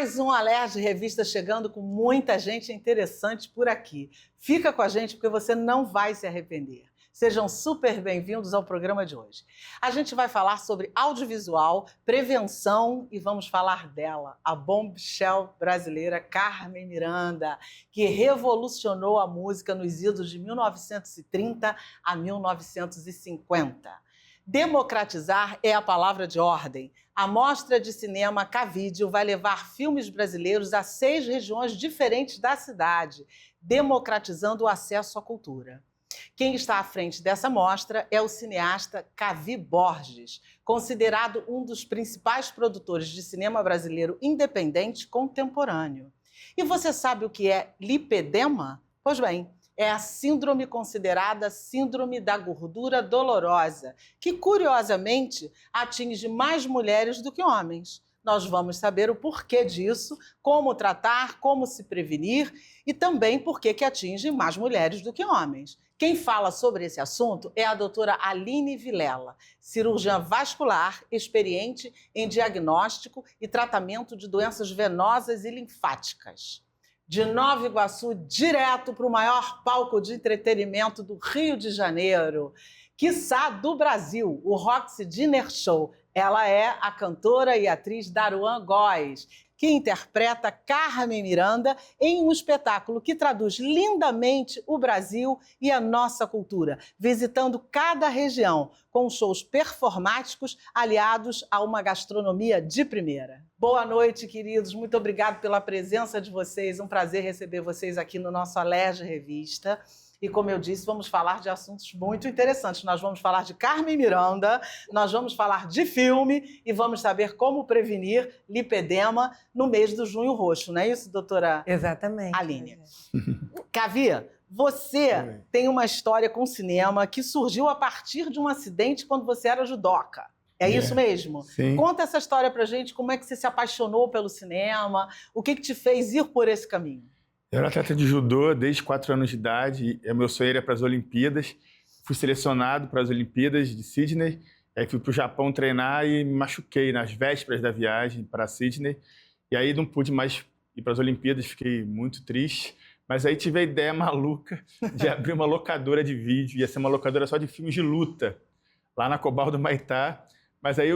Mais um Alerj Revista chegando com muita gente interessante por aqui. Fica com a gente porque você não vai se arrepender. Sejam super bem-vindos ao programa de hoje. A gente vai falar sobre audiovisual, prevenção e vamos falar dela, a bombshell brasileira Carmen Miranda, que revolucionou a música nos idos de 1930 a 1950. Democratizar é a palavra de ordem. A Mostra de Cinema Cavídeo vai levar filmes brasileiros a 6 regiões diferentes da cidade, democratizando o acesso à cultura. Quem está à frente dessa mostra é o cineasta Cavi Borges, considerado um dos principais produtores de cinema brasileiro independente contemporâneo. E você sabe o que é lipedema? Pois bem, é a síndrome considerada síndrome da gordura dolorosa, que, curiosamente, atinge mais mulheres do que homens. Nós vamos saber o porquê disso, como tratar, como se prevenir e também por que atinge mais mulheres do que homens. Quem fala sobre esse assunto é a doutora Aline Vilela, cirurgiã vascular, experiente em diagnóstico e tratamento de doenças venosas e linfáticas. De Nova Iguaçu, direto para o maior palco de entretenimento do Rio de Janeiro, quiçá do Brasil, o Roxy Dinner Show. Ela é a cantora e atriz Daruan Góes, que interpreta Carmen Miranda em um espetáculo que traduz lindamente o Brasil e a nossa cultura, visitando cada região, com shows performáticos aliados a uma gastronomia de primeira. Boa noite, queridos. Muito obrigado pela presença de vocês. Um prazer receber vocês aqui no nosso Alerj Revista. E, como eu disse, vamos falar de assuntos muito interessantes. Nós vamos falar de Carmen Miranda, nós vamos falar de filme e vamos saber como prevenir lipedema no mês do Junho Roxo. Não é isso, doutora? Exatamente. Aline. Cavi, você tem uma história com cinema que surgiu a partir de um acidente quando você era judoca. É isso mesmo? Sim. Conta essa história pra gente, como é que você se apaixonou pelo cinema, o que te fez ir por esse caminho? Eu era atleta de judô desde 4 anos de idade, meu sonho era para as Olimpíadas. Fui selecionado para as Olimpíadas de Sydney, aí fui para o Japão treinar e me machuquei nas vésperas da viagem para Sydney. E aí não pude mais ir para as Olimpíadas, fiquei muito triste. Mas aí tive a ideia maluca de abrir uma locadora de vídeo, ia ser uma locadora só de filmes de luta, lá na Cobal do Maitá. Mas aí,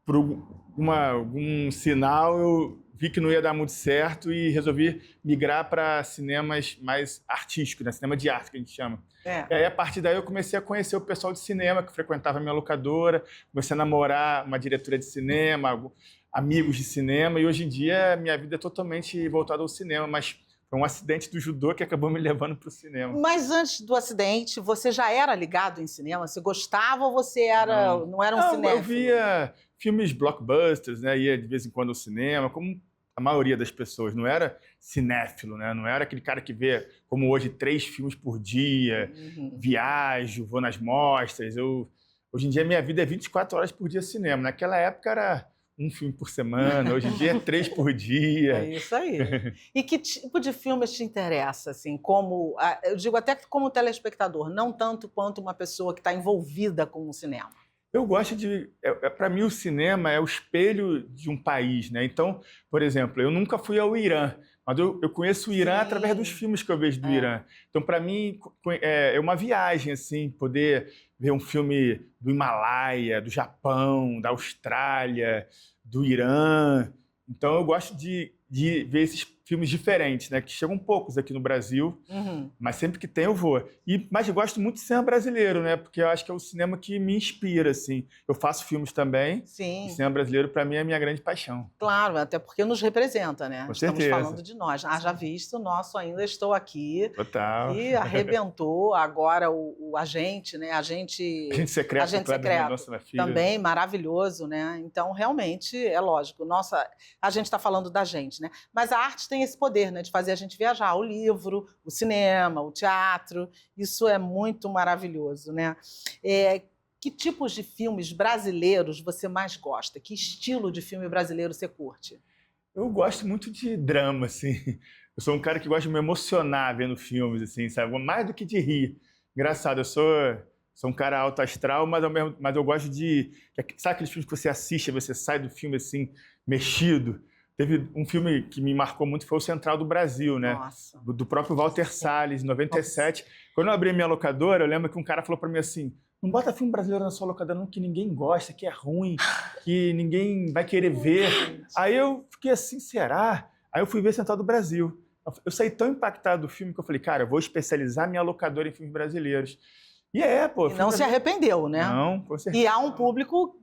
por algum sinal, eu vi que não ia dar muito certo e resolvi migrar para cinemas mais artísticos, né? Cinema de arte, que a gente chama. E aí, a partir daí, eu comecei a conhecer o pessoal de cinema, que frequentava a minha locadora, comecei a namorar uma diretora de cinema, amigos de cinema, e hoje em dia minha vida é totalmente voltada ao cinema, mas foi um acidente do judô que acabou me levando para o cinema. Mas antes do acidente, você já era ligado em cinema? Você gostava ou você era, não era um cinéfilo? Eu via filmes blockbusters, né? Ia de vez em quando ao cinema, como a maioria das pessoas. Não era cinéfilo, né? Não era aquele cara que vê, como hoje, 3 filmes por dia, viajo, vou nas mostras. Hoje em dia, minha vida é 24 horas por dia cinema. Naquela época era 1 filme por semana, hoje em dia é 3 por dia. É isso aí. E que tipo de filmes te interessa, assim, como, eu digo até que como telespectador, não tanto quanto uma pessoa que está envolvida com o cinema? Eu gosto de... para mim, o cinema é o espelho de um país, né? Então, por exemplo, eu nunca fui ao Irã, mas eu conheço o Irã através dos filmes que eu vejo do Irã. Então, para mim, é uma viagem, assim, poder ver um filme do Himalaia, do Japão, da Austrália, do Irã. Então, eu gosto de ver esses filmes diferentes, né? Que chegam poucos aqui no Brasil, mas sempre que tem eu vou. Mas eu gosto muito de cinema brasileiro, né? Porque eu acho que é o cinema que me inspira, assim. Eu faço filmes também. Sim. E cinema brasileiro, para mim, é a minha grande paixão. Claro, até porque nos representa, né? Com Estamos certeza. falando de nós. Já visto, o nosso Ainda Estou Aqui. Total. E arrebentou agora o Agente, né? Agente Secreto. Agente Secreto. Também maravilhoso, né? Então, realmente, é lógico. A gente está falando da gente, né? Mas a arte tem esse poder, né, de fazer a gente viajar. O livro, o cinema, o teatro, isso é muito maravilhoso, né? Que tipos de filmes brasileiros você mais gosta? Que estilo de filme brasileiro você curte? Eu gosto muito de drama, assim. Eu sou um cara que gosta de me emocionar vendo filmes, assim, sabe? Mais do que de rir. Engraçado, eu sou um cara alto astral, mas eu gosto de... Sabe aqueles filmes que você assiste e você sai do filme, assim, mexido? Teve um filme que me marcou muito, foi o Central do Brasil, né? Nossa. Do próprio Walter Salles, em 97. Nossa. Quando eu abri a minha locadora, eu lembro que um cara falou para mim assim, não bota filme brasileiro na sua locadora não, que ninguém gosta, que é ruim, que ninguém vai querer ver. Aí eu fiquei assim, será? Aí eu fui ver Central do Brasil. Eu saí tão impactado do filme que eu falei, cara, eu vou especializar minha locadora em filmes brasileiros. E pô. E não se arrependeu, né? Não, com certeza. E há um público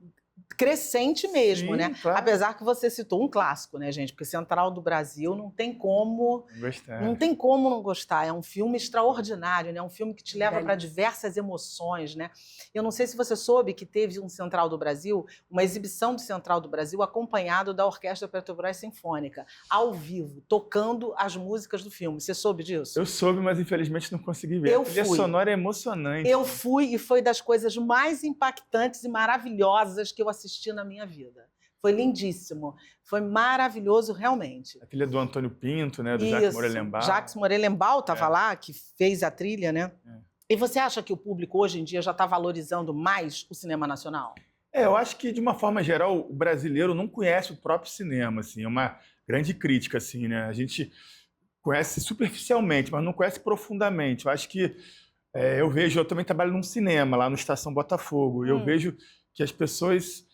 crescente mesmo, Sim, né? Claro. Apesar que você citou um clássico, né, gente? Porque Central do Brasil não tem como não gostar. É um filme extraordinário, né? Um filme que te leva para diversas emoções, né? Eu não sei se você soube que teve um Central do Brasil, uma exibição do Central do Brasil acompanhado da Orquestra Petrobras Sinfônica, ao vivo, tocando as músicas do filme. Você soube disso? Eu soube, mas infelizmente não consegui ver. A trilha sonora é emocionante. Eu fui e foi das coisas mais impactantes e maravilhosas que eu assisti na minha vida. Foi lindíssimo. Foi maravilhoso, realmente. A trilha do Antônio Pinto, né? Do Jacques Morelenbaum. Jacques Morelenbaum estava lá, que fez a trilha, né? E você acha que o público hoje em dia já está valorizando mais o cinema nacional? Eu acho que, de uma forma geral, o brasileiro não conhece o próprio cinema, assim. É uma grande crítica, assim, né? A gente conhece superficialmente, mas não conhece profundamente. Eu acho que eu também trabalho num cinema, lá no Estação Botafogo, e eu vejo que as pessoas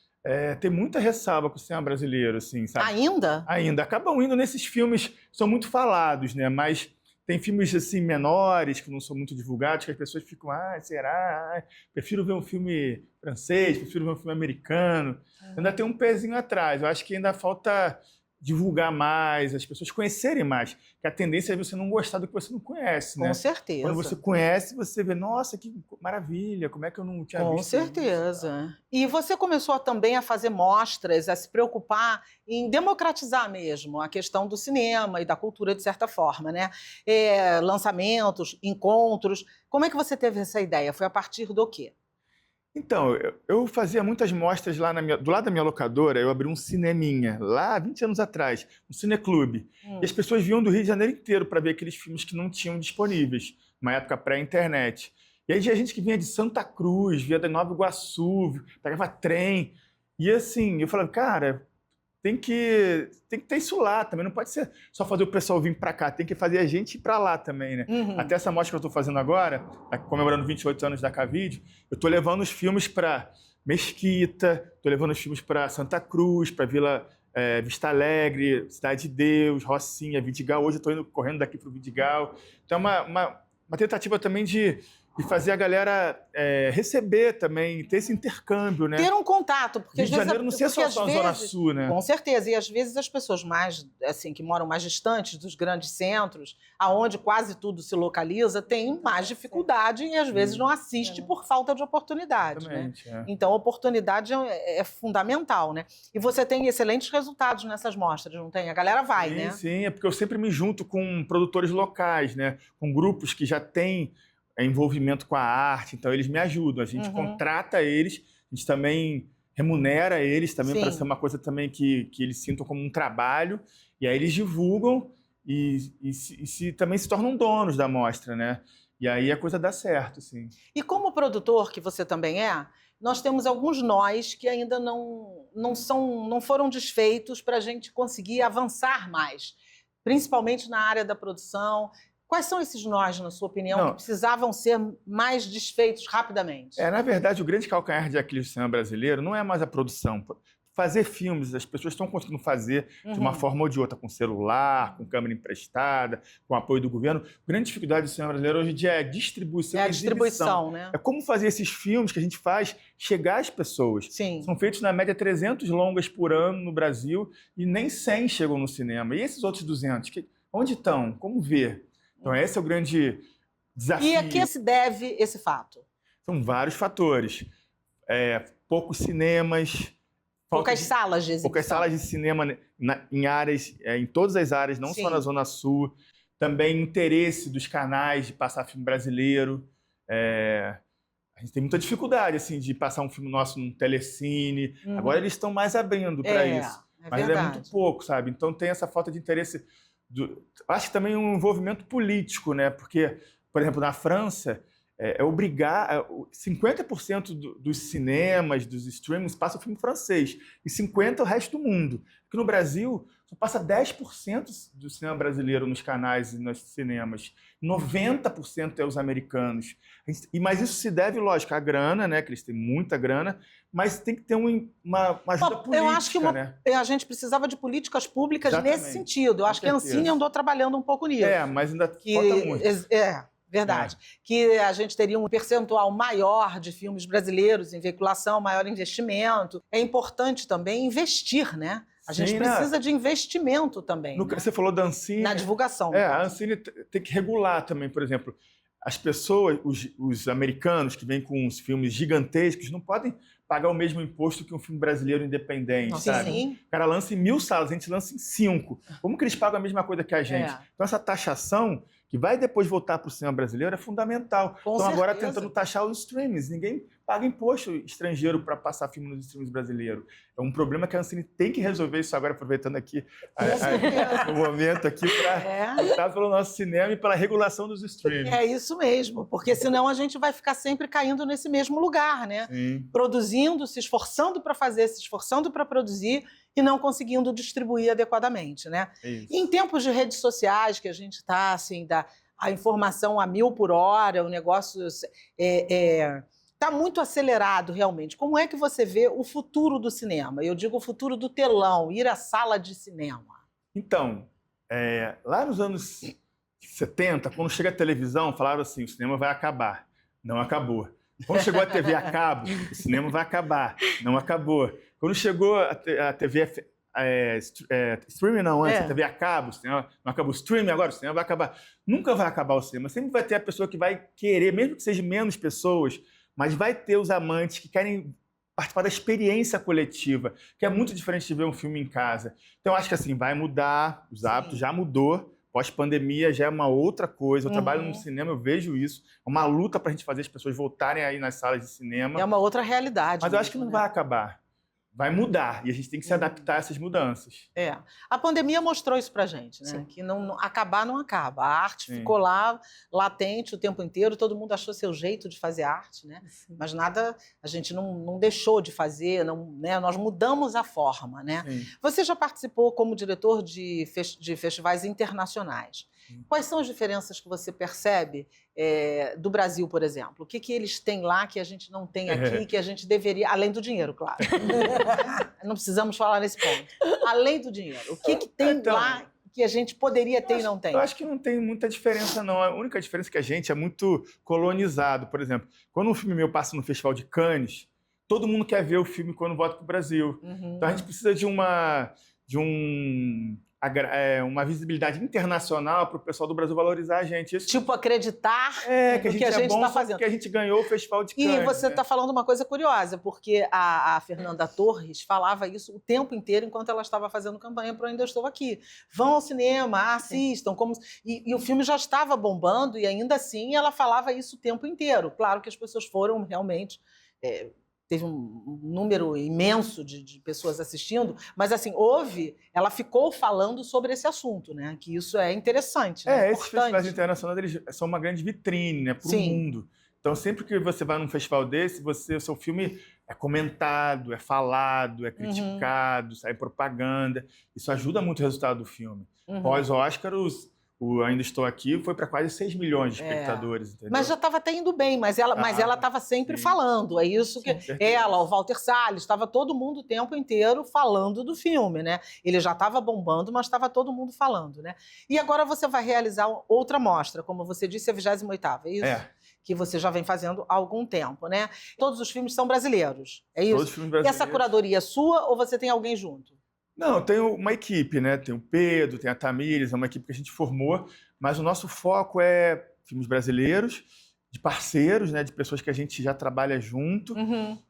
têm muita ressalva com o cinema brasileiro, assim, sabe? Ainda? Ainda. Acabam indo nesses filmes que são muito falados, né? Mas tem filmes, assim, menores, que não são muito divulgados, que as pessoas ficam, será? Prefiro ver um filme francês, prefiro ver um filme americano. Ainda tem um pezinho atrás. Eu acho que ainda falta divulgar mais, as pessoas conhecerem mais. Que a tendência é você não gostar do que você não conhece, né? Com certeza. Quando você conhece, você vê, nossa, que maravilha, como é que eu não tinha visto isso? Com certeza. E você começou também a fazer mostras, a se preocupar em democratizar mesmo a questão do cinema e da cultura, de certa forma, né? Lançamentos, encontros. Como é que você teve essa ideia? Foi a partir do quê? Então, eu fazia muitas mostras lá do lado da minha locadora, eu abri um cineminha, lá 20 anos atrás, um cineclube. E as pessoas vinham do Rio de Janeiro inteiro para ver aqueles filmes que não tinham disponíveis, numa época pré-internet. E aí tinha gente que vinha de Santa Cruz, vinha de Nova Iguaçu, pegava trem. E assim, eu falava, cara, tem que ter isso lá também, não pode ser só fazer o pessoal vir para cá, tem que fazer a gente ir para lá também, né? Até essa mostra que eu estou fazendo agora, comemorando 28 anos da Cavide, eu estou levando os filmes para Mesquita, estou levando os filmes para Santa Cruz, para Vista Alegre, Cidade de Deus, Rocinha, Vidigal. Hoje eu estou indo correndo daqui para o Vidigal. Então é uma tentativa também de fazer a galera receber também, ter esse intercâmbio, né? Ter um contato, porque Rio de Janeiro não ser só a Zona Sul, né? Com certeza, e às vezes as pessoas mais, assim, que moram mais distantes dos grandes centros, aonde quase tudo se localiza, têm mais dificuldade e às vezes não assiste por falta de oportunidade, né? Então, a oportunidade é fundamental, né? E você tem excelentes resultados nessas mostras, não tem? A galera vai, né? Sim, é porque eu sempre me junto com produtores locais, né? Com grupos que já têm envolvimento com a arte, então eles me ajudam, a gente contrata eles, a gente também remunera eles também para ser uma coisa também que eles sintam como um trabalho, e aí eles divulgam e também se tornam donos da mostra, né? E aí a coisa dá certo, sim. E como produtor, que você também nós temos alguns nós que ainda não foram desfeitos para a gente conseguir avançar mais, principalmente na área da produção. Quais são esses nós, na sua opinião, que precisavam ser mais desfeitos rapidamente? Na verdade, o grande calcanhar de Aquiles do cinema brasileiro não é mais a produção. Fazer filmes, as pessoas estão conseguindo fazer de uma forma ou de outra, com celular, com câmera emprestada, com apoio do governo. A grande dificuldade do cinema brasileiro hoje em dia é a distribuição. É a distribuição, né? É como fazer esses filmes que a gente faz chegar às pessoas. Sim. São feitos, na média, 300 longas por ano no Brasil e nem 100 chegam no cinema. E esses outros 200, onde estão? Como ver? Então, esse é o grande desafio. E a que se deve esse fato? São vários fatores. Poucos cinemas. Poucas salas de exibição. Poucas salas de cinema em áreas, em todas as áreas, não só na Zona Sul. Também interesse dos canais de passar filme brasileiro. A gente tem muita dificuldade assim, de passar um filme nosso num telecine. Agora eles estão mais abrindo para isso. Mas verdade. É muito pouco, sabe? Então tem essa falta de interesse. Acho que também um envolvimento político, né? Porque, por exemplo, na França, é obrigar... 50% dos cinemas, dos streamings, passa o filme francês. E 50% o resto do mundo. Porque no Brasil, só passa 10% do cinema brasileiro nos canais e nos cinemas. 90% é os americanos. Mas isso se deve, lógico, à grana, né? Que eles têm muita grana, mas tem que ter uma ajuda política, eu acho que né? a gente precisava de políticas públicas Exatamente. nesse sentido. Eu acho que a Ancine andou trabalhando um pouco nisso. Mas ainda falta muito. Verdade. Que a gente teria um percentual maior de filmes brasileiros em veiculação, maior investimento. É importante também investir, né? A gente precisa de investimento também. Né? Você falou da Ancine... Na divulgação. A Ancine tem que regular também, por exemplo. As pessoas, os americanos que vêm com uns filmes gigantescos, não podem pagar o mesmo imposto que um filme brasileiro independente, sabe? Sim. O cara lança em 1000 salas, a gente lança em 5. Como que eles pagam a mesma coisa que a gente? Então essa taxação, que vai depois voltar para o cinema brasileiro, é fundamental. Então agora tentando taxar os streams. Ninguém paga imposto estrangeiro para passar filme nos streams brasileiros. É um problema que a Ancine tem que resolver isso agora, aproveitando aqui o momento aqui para lutar pelo nosso cinema e pela regulação dos streams. É isso mesmo, porque senão a gente vai ficar sempre caindo nesse mesmo lugar, né? Sim. Produzindo, se esforçando para fazer, se esforçando para produzir e não conseguindo distribuir adequadamente, né? Isso. Em tempos de redes sociais, que a gente está, assim, a informação a 1000 por hora, o negócio está muito acelerado, realmente. Como é que você vê o futuro do cinema? Eu digo o futuro do telão, ir à sala de cinema. Então, lá nos anos 70, quando chega a televisão, falaram assim, o cinema vai acabar. Não acabou. Quando chegou a TV a cabo, o cinema vai acabar. Não acabou. Quando chegou a TV streaming não, antes, a TV a cabo, o cinema não acabou. O streaming agora, o cinema vai acabar. Nunca vai acabar o cinema. Sempre vai ter a pessoa que vai querer, mesmo que seja menos pessoas, mas vai ter os amantes que querem participar da experiência coletiva, que é muito diferente de ver um filme em casa. Então, acho que assim, vai mudar, os hábitos já mudou. Pós-pandemia já é uma outra coisa. Eu trabalho no cinema, eu vejo isso. É uma luta para a gente fazer as pessoas voltarem aí nas salas de cinema. É uma outra realidade. Mas eu acho que não vai acabar. Vai mudar. E a gente tem que se adaptar a essas mudanças. A pandemia mostrou isso pra gente, né? Sim. Que acabar não acaba. A arte ficou lá, latente o tempo inteiro. Todo mundo achou seu jeito de fazer arte, né? Sim. Mas nada, a gente não deixou de fazer, né? Nós mudamos a forma, né? Sim. Você já participou como diretor de festivais internacionais. Quais são as diferenças que você percebe do Brasil, por exemplo? O que eles têm lá que a gente não tem aqui, que a gente deveria... Além do dinheiro, claro. Não precisamos falar nesse ponto. Além do dinheiro, o que tem lá que a gente poderia ter e não tem? Eu acho que não tem muita diferença, não. A única diferença é que a gente é muito colonizado. Por exemplo, quando um filme meu passa no Festival de Cannes, todo mundo quer ver o filme quando volta para o Brasil. Então a gente precisa de uma visibilidade internacional para o pessoal do Brasil valorizar a gente. Isso... Tipo, acreditar que a gente está fazendo. Que a gente ganhou o Festival de Cannes. E você está falando uma coisa curiosa, porque a Fernanda Torres falava isso o tempo inteiro enquanto ela estava fazendo campanha para o Ainda Estou Aqui. Vão ao cinema, assistam. E o filme já estava bombando e ainda assim ela falava isso o tempo inteiro. Claro que as pessoas foram realmente... teve um número imenso de pessoas assistindo, mas assim, ela ficou falando sobre esse assunto, né? Que isso é interessante, né? Esses festivais internacionais, eles são uma grande vitrine, né, para o mundo. Então, sempre que você vai num festival desse, o seu filme é comentado, é falado, é criticado, sai propaganda. Isso ajuda muito o resultado do filme. Pós-Oscar, o Ainda Estou Aqui foi para quase 6 milhões de espectadores. Entendeu? Mas já estava até indo bem, mas ela estava sempre falando. É isso que ela, o Walter Salles, estava todo mundo o tempo inteiro falando do filme, né? Ele já estava bombando, mas estava todo mundo falando, né? E agora você vai realizar outra mostra, como você disse, a 28ª, é isso? Que você já vem fazendo há algum tempo, né? Todos os filmes são brasileiros, é isso? Todos os filmes brasileiros. E essa curadoria é sua ou você tem alguém junto? Não, tem uma equipe, né? Tem o Pedro, tem a Tamires, é uma equipe que a gente formou, mas o nosso foco é filmes brasileiros, de parceiros, né? De pessoas que a gente já trabalha junto,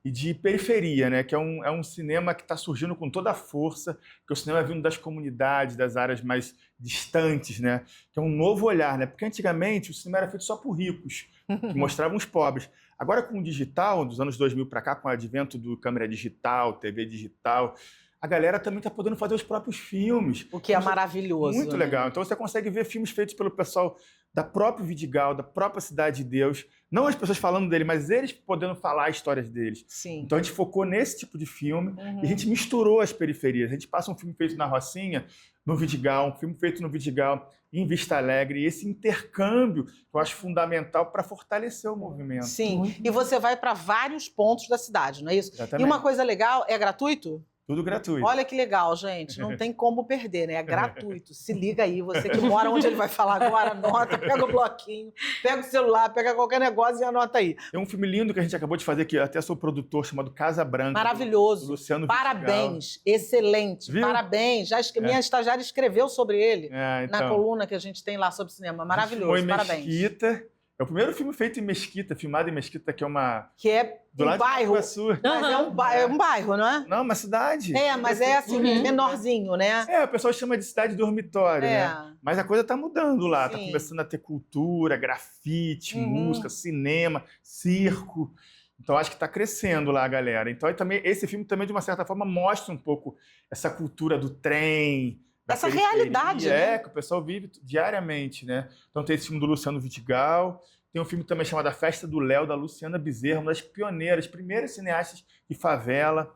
e de periferia, né? Que é um cinema que está surgindo com toda a força, que o cinema é vindo das comunidades, das áreas mais distantes, né? Que é um novo olhar, né? Porque antigamente o cinema era feito só por ricos, que mostravam os pobres. Agora com o digital, dos anos 2000 para cá, com o advento do câmera digital, TV digital, a galera também está podendo fazer os próprios filmes. O que é maravilhoso. Muito né? legal. Então você consegue ver filmes feitos pelo pessoal da própria Vidigal, da própria Cidade de Deus. Não as pessoas falando dele, mas eles podendo falar histórias deles. Sim. Então a gente focou nesse tipo de filme Uhum. e a gente misturou as periferias. A gente passa um filme feito na Rocinha, no Vidigal, um filme feito no Vidigal, em Vista Alegre. E esse intercâmbio que eu acho fundamental para fortalecer o movimento. Sim. E você vai para vários pontos da cidade, não é isso? Exatamente. E uma coisa legal, é gratuito? Tudo gratuito. Olha que legal, gente. Não tem como perder, né? É gratuito. Se liga aí, você que mora onde ele vai falar agora, anota, pega o bloquinho, pega o celular, pega qualquer negócio e anota aí. Tem um filme lindo que a gente acabou de fazer, que eu até sou produtor, chamado Casa Branca. Maravilhoso. Do Luciano Parabéns. Excelente. Viu? Parabéns. Minha estagiária escreveu sobre ele Então, na coluna que a gente tem lá sobre cinema. Maravilhoso. Foi em Parabéns. Mesquita. É o primeiro filme feito em Mesquita, filmado em Mesquita, que é uma... Que é Do um lado bairro. de Iguaçu. Mas é um bairro, não é? Não, uma cidade. É, mas é assim, menorzinho, né? O pessoal chama de cidade dormitório, né? Mas a coisa tá mudando lá. Tá Sim. começando a ter cultura, grafite, Uhum. música, cinema, circo. Então acho que tá crescendo lá, galera. Então também, esse filme também, de uma certa forma, mostra um pouco essa cultura do trem, da Essa periferia, realidade, né? que o pessoal vive diariamente, né? Então tem esse filme do Luciano Vidigal, tem um filme também chamado A Festa do Léo, da Luciana Bezerra, uma das pioneiras, primeiras cineastas de favela,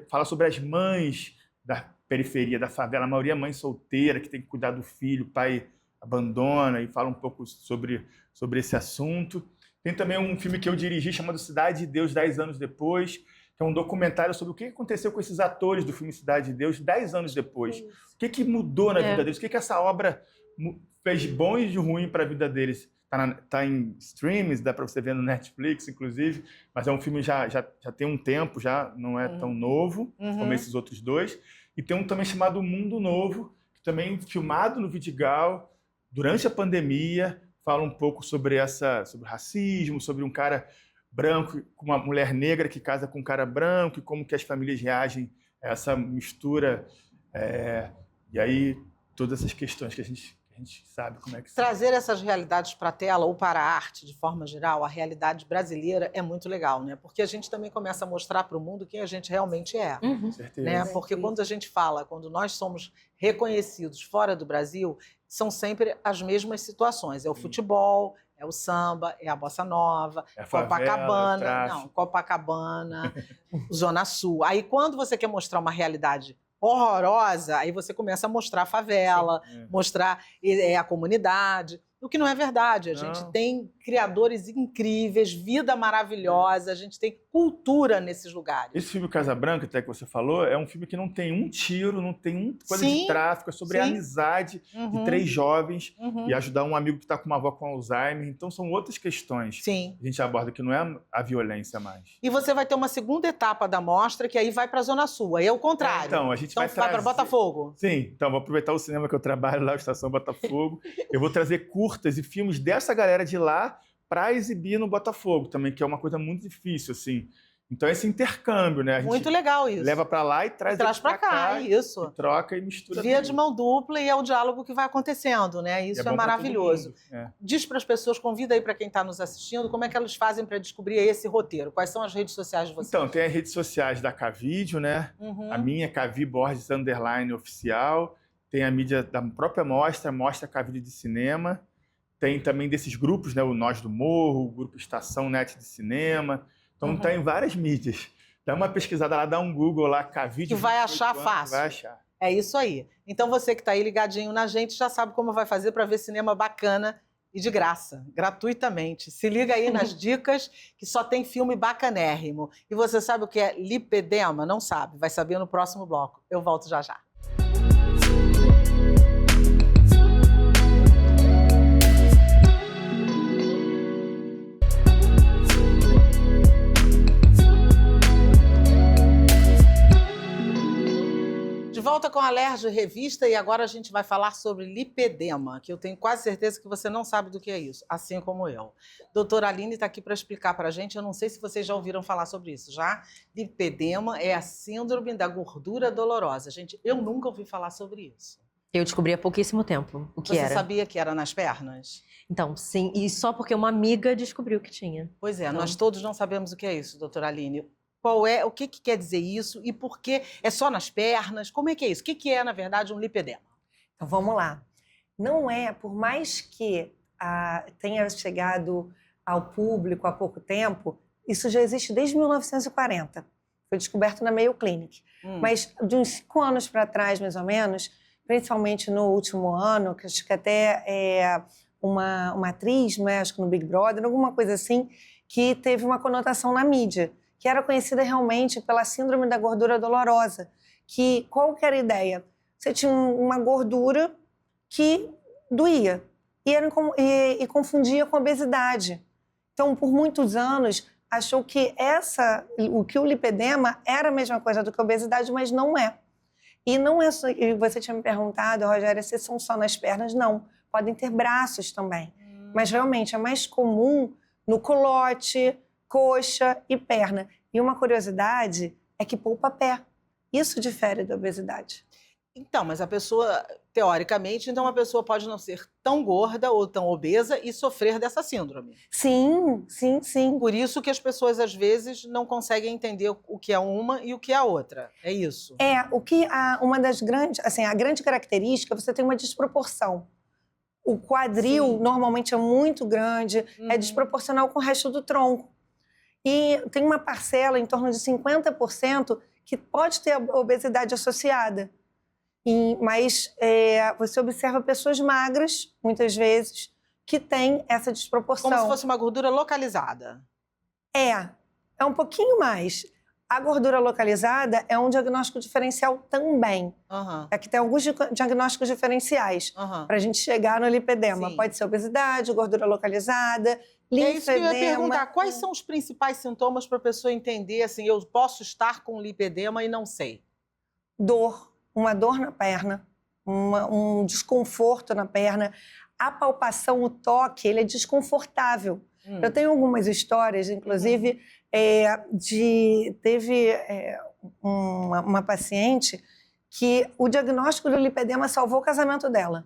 fala sobre as mães da periferia, da favela, a maioria mãe solteira, que tem que cuidar do filho, o pai abandona, e fala um pouco sobre esse assunto. Tem também um filme que eu dirigi chamado Cidade de Deus, 10 anos depois, que é um documentário sobre o que aconteceu com esses atores do filme Cidade de Deus 10 anos depois. O que mudou na vida deles? O que essa obra fez bom e de ruim para a vida deles? Tá em streams, dá para você ver no Netflix, inclusive, mas é um filme já tem um tempo, já não é tão novo como esses outros dois. E tem um também chamado Mundo Novo, que também filmado no Vidigal, durante a pandemia, fala um pouco sobre racismo, sobre um cara branco com uma mulher negra que casa com um cara branco, e como que as famílias reagem a essa mistura. E aí, todas essas questões que a gente sabe como é que... Trazer essas realidades para a tela ou para a arte, de forma geral, a realidade brasileira é muito legal, né? Porque a gente também começa a mostrar para o mundo quem a gente realmente é. Com certeza. Né? Porque quando a gente fala, quando nós somos reconhecidos fora do Brasil, são sempre as mesmas situações. É o futebol, é o samba, é a bossa nova, É a favela, Copacabana, o tráfico. não, Copacabana, Zona Sul. Aí quando você quer mostrar uma realidade horrorosa, aí você começa a mostrar a favela, mostrar a comunidade, o que não é verdade. A gente tem criadores incríveis, vida maravilhosa, a gente tem cultura nesses lugares. Esse filme Casa Branca, até que você falou, é um filme que não tem um tiro, não tem uma coisa Sim, de tráfico, é sobre a sim. amizade de 3 jovens e ajudar um amigo que está com uma avó com Alzheimer. Então são outras questões Sim. que a gente aborda, que não é a violência mais. E você vai ter uma segunda etapa da mostra, que aí vai para a Zona Sul. Aí é o contrário. Então, a gente vai para trazer... Botafogo. Sim, então vou aproveitar o cinema que eu trabalho lá, a Estação Botafogo. Eu vou trazer curtas e filmes dessa galera de lá para exibir no Botafogo também, que é uma coisa muito difícil, assim. Então, esse intercâmbio, né? A gente Muito legal isso. leva para lá e traz para cá, isso. e troca e mistura. Via tudo. de mão dupla e é o diálogo que vai acontecendo, né? Isso E é bom pra maravilhoso. todo mundo. Diz para as pessoas, convida aí para quem está nos assistindo, como é que elas fazem para descobrir esse roteiro? Quais são as redes sociais de vocês? Então, tem as redes sociais da Cavídeo, né? A minha, Cavi Borges _ oficial. Tem a mídia da própria Mostra Cavídeo de Cinema. Tem também desses grupos, né? O Nós do Morro, o Grupo Estação Net de Cinema. Então, tá em várias mídias. Dá uma pesquisada lá, dá um Google lá, Cavídeo. Que vai achar fácil. Vai achar. É isso aí. Então você que está aí ligadinho na gente já sabe como vai fazer para ver cinema bacana e de graça, gratuitamente. Se liga aí nas dicas, que só tem filme bacanérrimo. E você sabe o que é lipedema? Não sabe? Vai saber no próximo bloco. Eu volto já já. De volta com a Alerj Revista e agora a gente vai falar sobre lipedema, que eu tenho quase certeza que você não sabe do que é isso, assim como eu. Doutora Aline está aqui para explicar para a gente, eu não sei se vocês já ouviram falar sobre isso, já? Lipedema é a síndrome da gordura dolorosa. Gente, eu nunca ouvi falar sobre isso. Eu descobri há pouquíssimo tempo o que Você era. sabia que era nas pernas? Então, sim, e só porque uma amiga descobriu que tinha. Pois é, Então... nós todos não sabemos o que é isso, doutora Aline. O que quer dizer isso e por que é só nas pernas? Como é que é isso? O que é, na verdade, um lipedema? Então, vamos lá. Não é, por mais que tenha chegado ao público há pouco tempo, isso já existe desde 1940. Foi descoberto na Mayo Clinic. Mas de uns 5 anos para trás, mais ou menos, principalmente no último ano, que acho que até uma atriz, né, acho que no Big Brother, alguma coisa assim, que teve uma conotação na mídia, que era conhecida realmente pela síndrome da gordura dolorosa. Qual que era a ideia? Você tinha uma gordura que doía e confundia com obesidade. Então, por muitos anos, achou que o lipedema era a mesma coisa do que a obesidade, mas não é. E não é só, e você tinha me perguntado, Rogéria, se são só nas pernas. Não, podem ter braços também. Mas realmente é mais comum no culote, coxa e perna. E uma curiosidade é que poupa pé. Isso difere da obesidade. Então, mas a pessoa, teoricamente, então a pessoa pode não ser tão gorda ou tão obesa e sofrer dessa síndrome. Sim, sim, sim. Por isso que as pessoas, às vezes, não conseguem entender o que é uma e o que é a outra. É isso? Uma das grandes, assim, a grande característica, você tem uma desproporção. O quadril, normalmente, é muito grande, é desproporcional com o resto do tronco. E tem uma parcela, em torno de 50%, que pode ter obesidade associada. Mas você observa pessoas magras, muitas vezes, que têm essa desproporção. Como se fosse uma gordura localizada. É um pouquinho mais. A gordura localizada é um diagnóstico diferencial também. Aqui tem alguns diagnósticos diferenciais para a gente chegar no lipedema. Sim. Pode ser obesidade, gordura localizada, linfedema. É isso que eu ia perguntar. Quais são os principais sintomas para a pessoa entender, assim, eu posso estar com lipedema e não sei? Uma dor na perna, um desconforto na perna. A palpação, o toque, ele é desconfortável. Eu tenho algumas histórias, inclusive, teve uma paciente que o diagnóstico do lipedema salvou o casamento dela.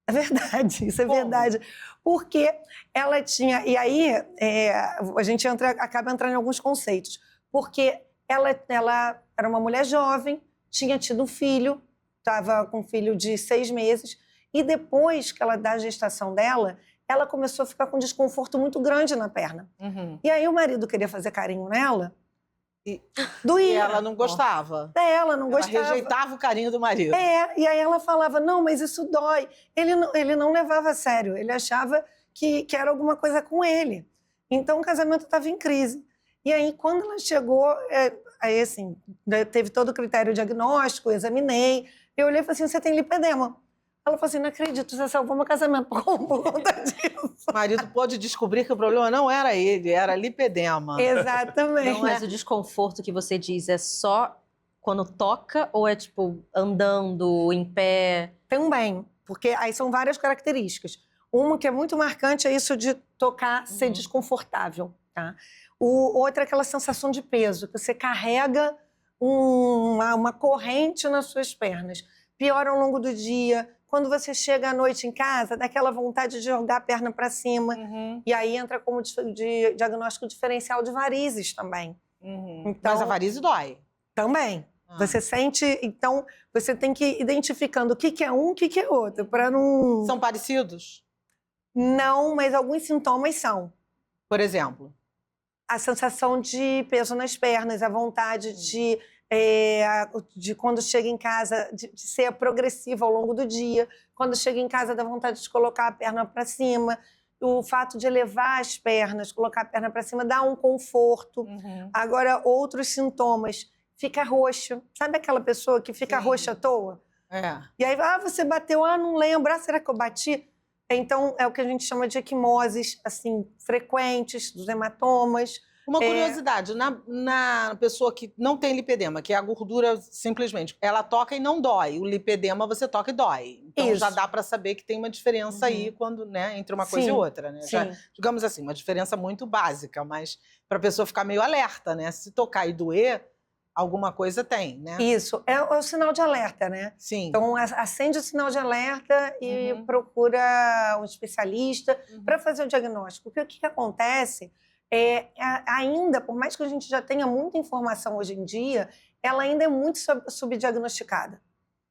É verdade, isso é verdade. Porque ela tinha... E aí, a gente acaba entrando em alguns conceitos. Porque ela era uma mulher jovem, tinha tido um filho, estava com um filho de 6 meses, e depois que da gestação dela, ela começou a ficar com um desconforto muito grande na perna. E aí o marido queria fazer carinho nela e doía. E ela não gostava. Ela não gostava. Ela rejeitava o carinho do marido. E aí ela falava, não, mas isso dói. Ele não levava a sério, ele achava que era alguma coisa com ele. Então o casamento estava em crise. E aí quando ela chegou... Aí, assim, teve todo o critério diagnóstico, eu examinei. Eu olhei e falei assim, você tem lipedema? Ela falou assim, não acredito, você salvou meu casamento por conta disso. O marido pôde descobrir que o problema não era ele, era lipedema. Exatamente. Mas o desconforto que você diz é só quando toca ou é, tipo, andando, em pé? Também, porque aí são várias características. Uma que é muito marcante é isso de tocar, ser desconfortável, tá? Outra é aquela sensação de peso, que você carrega uma corrente nas suas pernas. Piora ao longo do dia. Quando você chega à noite em casa, dá aquela vontade de jogar a perna para cima. E aí entra como diagnóstico diferencial de varizes também. Então, mas a varize dói. Também. Você sente... Então, você tem que ir identificando o que é um, o que é outro, para não... São parecidos? Não, mas alguns sintomas são. Por exemplo? A sensação de peso nas pernas, a vontade de quando chega em casa, de ser progressiva ao longo do dia. Quando chega em casa, dá vontade de colocar a perna para cima. O fato de elevar as pernas, colocar a perna para cima, dá um conforto. Agora, outros sintomas. Fica roxo. Sabe aquela pessoa que fica roxa à toa? E aí, você bateu, não lembro. Será que eu bati? Então, é o que a gente chama de equimoses, assim, frequentes, dos hematomas. Uma curiosidade, na pessoa que não tem lipedema, que é a gordura simplesmente, ela toca e não dói. O lipedema você toca e dói. Então já dá para saber que tem uma diferença aí quando, né, entre uma coisa e outra, né? Já, digamos assim, uma diferença muito básica, mas para a pessoa ficar meio alerta, né? Se tocar e doer, alguma coisa tem, né? Isso, é o sinal de alerta, né? Sim. Então, acende o sinal de alerta e procura um especialista para fazer o diagnóstico. Porque o que acontece ainda, por mais que a gente já tenha muita informação hoje em dia, ela ainda é muito subdiagnosticada.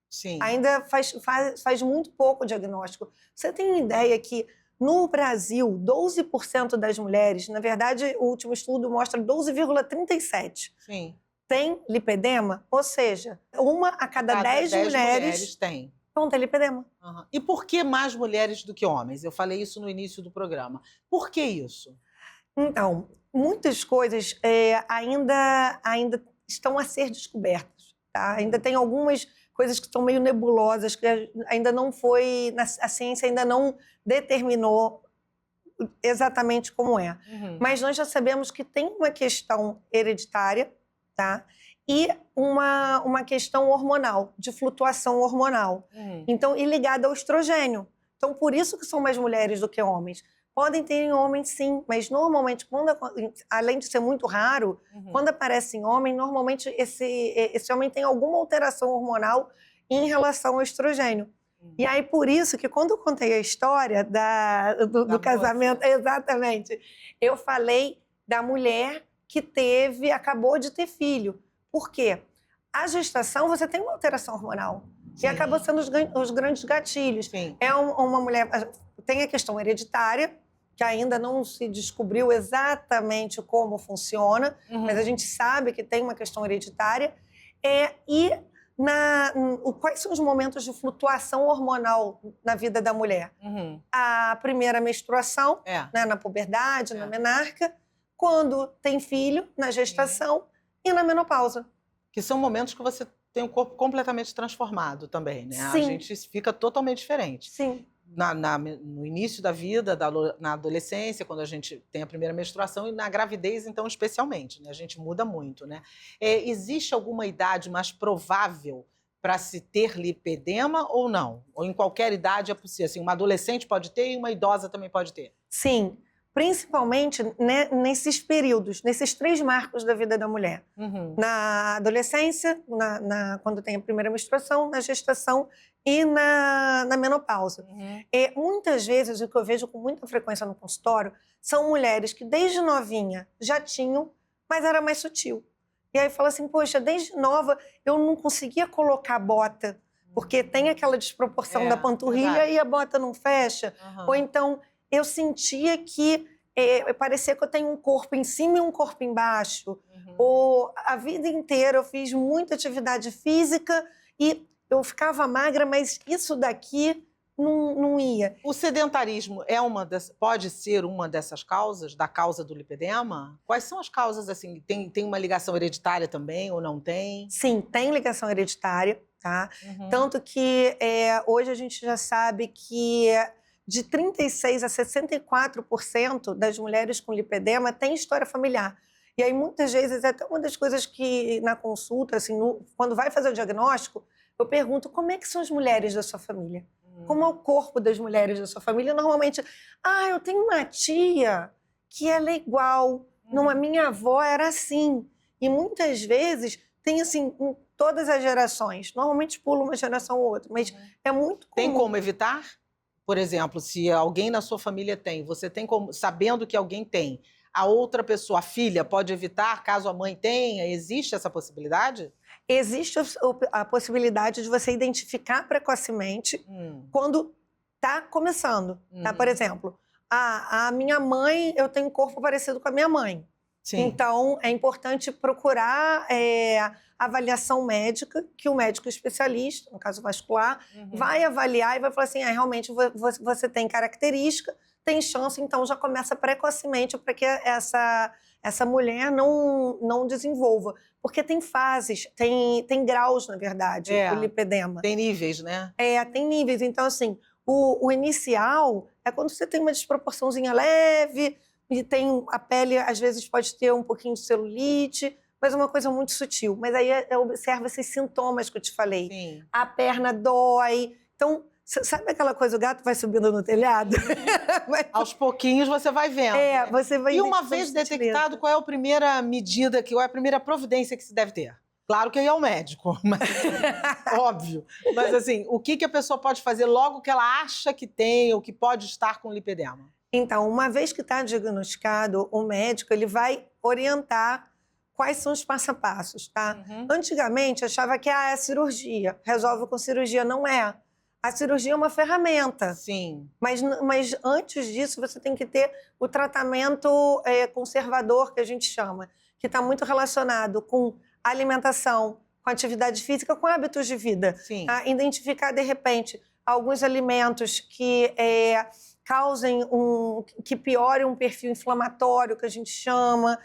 Sim. Ainda faz muito pouco diagnóstico. Você tem ideia que No Brasil, 12% das mulheres, na verdade, o último estudo mostra 12,37%. Sim. Tem lipedema, ou seja, uma a cada 10 mulheres tem. vão ter lipedema. Uhum. E por que mais mulheres do que homens? Eu falei isso no início do programa. Por que isso? Então, muitas coisas ainda estão a ser descobertas. Tá? Ainda tem algumas coisas que estão meio nebulosas, que ainda não foi... A ciência ainda não determinou exatamente como é. Uhum. Mas nós já sabemos que tem uma questão hereditária, tá? E uma questão hormonal, de flutuação hormonal. Uhum. Então, e ligada ao estrogênio. Então, por isso que são mais mulheres do que homens. Podem ter em homens, sim, mas normalmente, além de ser muito raro, quando aparece em homem, normalmente esse homem tem alguma alteração hormonal em relação ao estrogênio. E aí, por isso que quando eu contei a história do casamento, exatamente, eu falei da mulher que acabou de ter filho. Por quê? A gestação, você tem uma alteração hormonal. Sim. E acabou sendo os grandes gatilhos. Sim. É uma mulher... Tem a questão hereditária, que ainda não se descobriu exatamente como funciona, mas a gente sabe que tem uma questão hereditária. Quais são os momentos de flutuação hormonal na vida da mulher? A primeira menstruação, né, na puberdade, na menarca, quando tem filho, na gestação e na menopausa. Que são momentos que você tem o corpo completamente transformado também, né? Sim. A gente fica totalmente diferente. Sim. No início da vida, na adolescência, quando a gente tem a primeira menstruação, e na gravidez, então, especialmente, né? A gente muda muito, né? Existe alguma idade mais provável para se ter lipedema ou não? Ou em qualquer idade é possível? Assim, uma adolescente pode ter e uma idosa também pode ter? Sim. Principalmente, né, nesses períodos, nesses 3 marcos da vida da mulher. Na adolescência, quando tem a primeira menstruação, na gestação e na menopausa. Muitas vezes, o que eu vejo com muita frequência no consultório, são mulheres que desde novinha já tinham, mas era mais sutil. E aí fala assim, poxa, desde nova eu não conseguia colocar bota, porque tem aquela desproporção da panturrilha, verdade, e a bota não fecha. Ou então... eu sentia que parecia que eu tenho um corpo em cima e um corpo embaixo. Ou a vida inteira eu fiz muita atividade física e eu ficava magra, mas isso daqui não ia. O sedentarismo pode ser uma dessas causas, da causa do lipedema? Quais são as causas, assim? Tem uma ligação hereditária também ou não tem? Sim, tem ligação hereditária, tá? Tanto que hoje a gente já sabe que... de 36% a 64% das mulheres com lipedema têm história familiar. E aí, muitas vezes, até uma das coisas que, na consulta, assim, quando vai fazer o diagnóstico, eu pergunto como é que são as mulheres da sua família? Como é o corpo das mulheres da sua família? Normalmente, eu tenho uma tia que ela é igual, a minha avó era assim. E muitas vezes tem, assim, em todas as gerações. Normalmente pula uma geração ou outra, mas é muito comum. Tem como evitar? Por exemplo, se alguém na sua família tem, você tem como, sabendo que alguém tem, a outra pessoa, a filha, pode evitar caso a mãe tenha? Existe essa possibilidade? Existe a possibilidade de você identificar precocemente quando está começando. Tá? Por exemplo, a minha mãe, eu tenho um corpo parecido com a minha mãe. Sim. Então, é importante procurar avaliação médica, que o médico especialista, no caso vascular, vai avaliar e vai falar assim, realmente você tem característica, tem chance, então já começa precocemente para que essa mulher não desenvolva. Porque tem fases, tem graus, na verdade, o lipedema. Tem níveis, né? Tem níveis. Então, assim, o inicial é quando você tem uma desproporçãozinha leve, e a pele, às vezes, pode ter um pouquinho de celulite, mas é uma coisa muito sutil. Mas aí observa esses sintomas que eu te falei. Sim. A perna dói. Então, sabe aquela coisa, o gato vai subindo no telhado? Aos pouquinhos você vai vendo. Você vai... E uma vez detectado, qual é a primeira medida, qual é a primeira providência que se deve ter? Claro que ir ao médico, mas, óbvio. Mas, assim, o que a pessoa pode fazer logo que ela acha que tem ou que pode estar com lipedema? Então, uma vez que está diagnosticado, o médico ele vai orientar quais são os passo a passos, tá? Antigamente, achava que é cirurgia, resolve com cirurgia. Não é. A cirurgia é uma ferramenta. Sim. Mas antes disso, você tem que ter o tratamento conservador, que a gente chama, que está muito relacionado com alimentação, com atividade física, com hábitos de vida. Sim. Identificar, de repente, alguns alimentos que que piorem um perfil inflamatório, que a gente chama.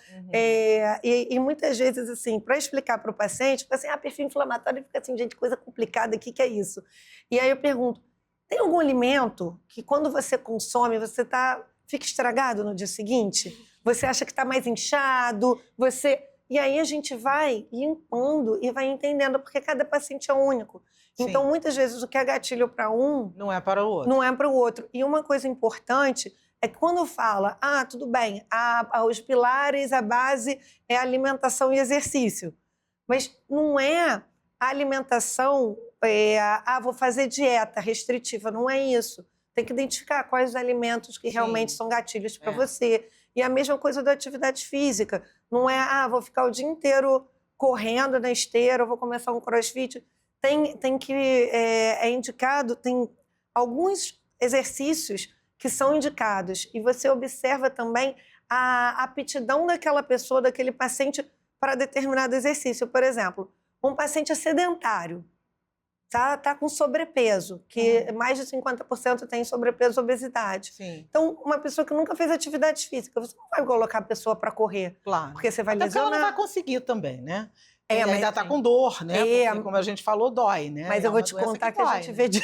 E muitas vezes, assim, para explicar para o paciente, fica assim, perfil inflamatório, fica assim, gente, coisa complicada, o que é isso? E aí eu pergunto, tem algum alimento que quando você consome, você fica estragado no dia seguinte? Você acha que está mais inchado? E aí a gente vai limpando e vai entendendo, porque cada paciente é único. Sim. Então, muitas vezes, o que é gatilho para um... Não é para o outro. Não é para o outro. E uma coisa importante é que quando fala, tudo bem, os pilares, a base é alimentação e exercício. Mas não é a alimentação, vou fazer dieta restritiva, não é isso. Tem que identificar quais os alimentos que realmente são gatilhos para você. E a mesma coisa da atividade física. Não é, vou ficar o dia inteiro correndo na esteira, vou começar um crossfit. É indicado, tem alguns exercícios que são indicados. E você observa também a aptidão daquela pessoa, daquele paciente, para determinado exercício. Por exemplo, um paciente sedentário, tá com sobrepeso, que mais de 50% tem sobrepeso e obesidade. Sim. Então, uma pessoa que nunca fez atividade física, você não vai colocar a pessoa para correr. Claro. Porque você vai Até lesionar. porque ela não vai conseguir também, né? Mas ainda está com dor, né? Porque, como a gente falou, dói, né? Mas eu vou te contar que a gente vê de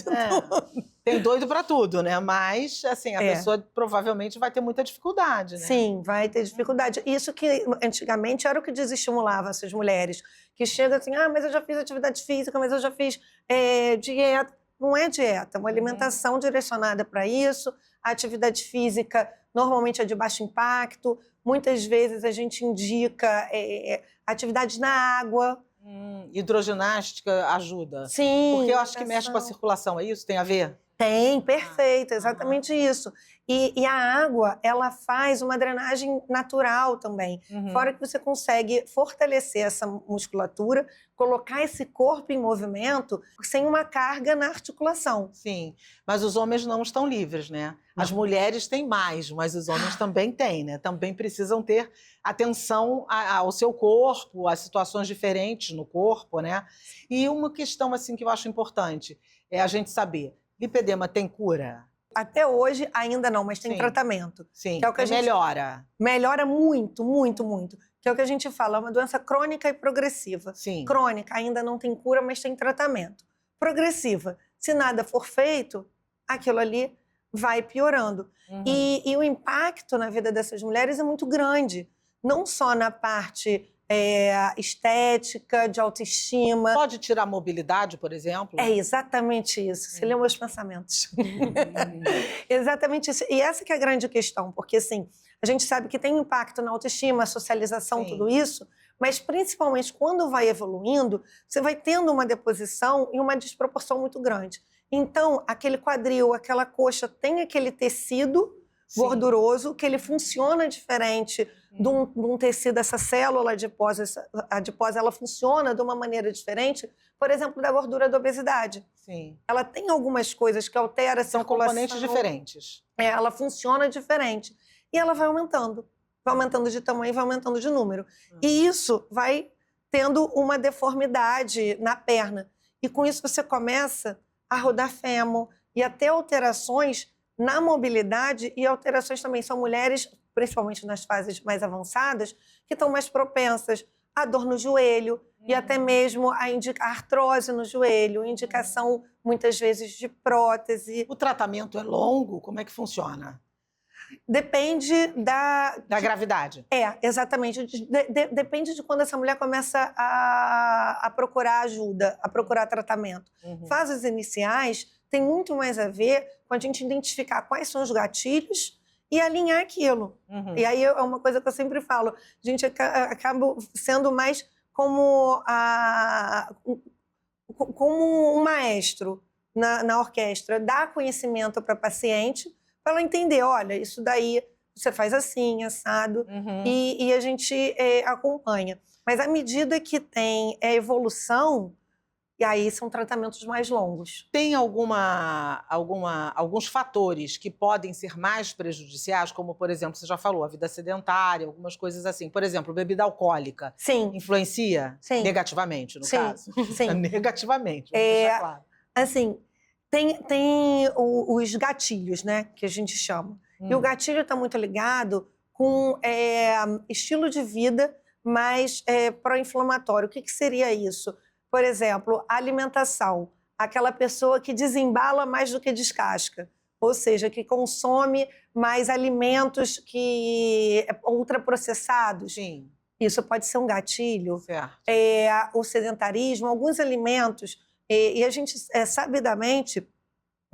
tudo. Tem doido para tudo, né? Mas, assim, a pessoa provavelmente vai ter muita dificuldade, né? Sim, vai ter dificuldade. Isso que antigamente era o que desestimulava essas mulheres. Que chegam assim, mas eu já fiz atividade física, mas eu já fiz dieta. Não é dieta, é uma alimentação direcionada para isso. A atividade física normalmente é de baixo impacto. Muitas vezes a gente indica atividade na água. Hidroginástica ajuda? Sim. Porque eu acho que mexe com a circulação, é isso? Tem a ver? Tem, perfeito, exatamente isso. E a água, ela faz uma drenagem natural também. Fora que você consegue fortalecer essa musculatura, colocar esse corpo em movimento sem uma carga na articulação. Sim, mas os homens não estão livres, né? As mulheres têm mais, mas os homens também têm, né? Também precisam ter atenção ao seu corpo, a situações diferentes no corpo, né? E uma questão assim que eu acho importante é a gente saber, lipedema tem cura? Até hoje, ainda não, mas tem tratamento. Sim, que é o que a gente... melhora. Melhora muito, muito, muito. Que é o que a gente fala, é uma doença crônica e progressiva. Sim. Crônica, ainda não tem cura, mas tem tratamento. Progressiva, se nada for feito, aquilo ali vai piorando. E o impacto na vida dessas mulheres é muito grande. Não só na parte estética, de autoestima. Pode tirar a mobilidade, por exemplo? É exatamente isso. Você leu meus pensamentos. Exatamente isso. E essa que é a grande questão, porque assim, a gente sabe que tem impacto na autoestima, socialização, tudo isso, mas principalmente quando vai evoluindo, você vai tendo uma deposição e uma desproporção muito grande. Então, aquele quadril, aquela coxa tem aquele tecido gorduroso, que ele funciona diferente de um tecido, essa célula adiposa, ela funciona de uma maneira diferente, por exemplo, da gordura da obesidade. Sim. Ela tem algumas coisas que alteram a circulação. São componentes diferentes. Ela funciona diferente. E ela vai aumentando de tamanho, vai aumentando de número. E isso vai tendo uma deformidade na perna. E com isso você começa a rodar fêmur e até alterações na mobilidade e alterações também. São mulheres, principalmente nas fases mais avançadas, que estão mais propensas à dor no joelho e até mesmo a artrose no joelho, indicação, muitas vezes, de prótese. O tratamento é longo? Como é que funciona? Depende da gravidade. Exatamente. Depende de quando essa mulher começa a procurar ajuda, a procurar tratamento. Fases iniciais tem muito mais a ver com a gente identificar quais são os gatilhos e alinhar aquilo. E aí é uma coisa que eu sempre falo, a gente acaba sendo mais como um maestro na orquestra, dar conhecimento para a paciente, para ela entender, olha, isso daí você faz assim, assado, e a gente acompanha. Mas à medida que tem a evolução, E aí são tratamentos mais longos. Tem alguns fatores que podem ser mais prejudiciais, como, por exemplo, você já falou, a vida sedentária, algumas coisas assim. Por exemplo, bebida alcoólica. Sim. Influencia Sim. negativamente, no Sim. caso? Sim. Negativamente, vamos deixar claro. Assim, tem os gatilhos, né, que a gente chama. E o gatilho está muito ligado com estilo de vida mais pró-inflamatório. O que seria isso? Por exemplo, a alimentação. Aquela pessoa que desembala mais do que descasca. Ou seja, que consome mais alimentos ultraprocessados. Sim. Isso pode ser um gatilho. Certo. O sedentarismo, alguns alimentos. E a gente, sabidamente,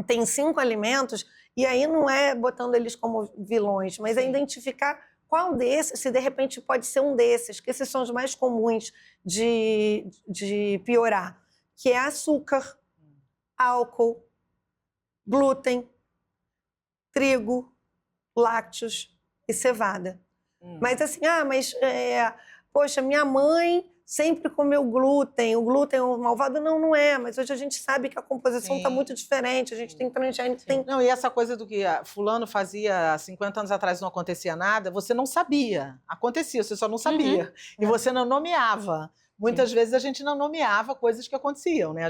tem 5 alimentos, e aí não é botando eles como vilões, mas é identificar qual desses, se de repente pode ser um desses, que esses são os mais comuns de piorar, que é açúcar, álcool, glúten, trigo, lácteos e cevada. Mas assim, poxa, minha mãe sempre comeu glúten, o glúten é um malvado. Não é, mas hoje a gente sabe que a composição está muito diferente, a gente tem transgênico, tem... Não, e essa coisa do que fulano fazia há 50 anos atrás e não acontecia nada, você não sabia. Acontecia, você só não sabia. E você não nomeava. Muitas vezes a gente não nomeava coisas que aconteciam, né?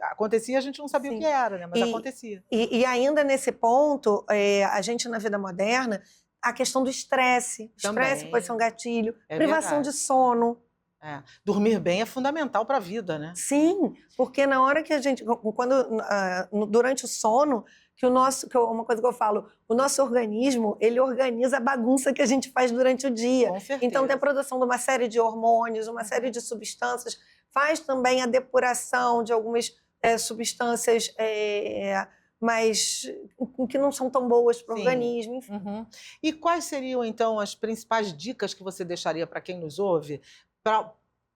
Acontecia, a gente não sabia o que era, né? Mas acontecia. E ainda nesse ponto, a gente na vida moderna, a questão do estresse. O estresse pode ser um gatilho, privação de sono. Dormir bem é fundamental para a vida, né? Sim, porque na hora que a gente, durante o sono, uma coisa que eu falo, o nosso organismo, ele organiza a bagunça que a gente faz durante o dia. Com certeza. Então tem a produção de uma série de hormônios, uma série de substâncias, faz também a depuração de algumas substâncias mas que não são tão boas para o organismo. Enfim. E quais seriam, então, as principais dicas que você deixaria para quem nos ouve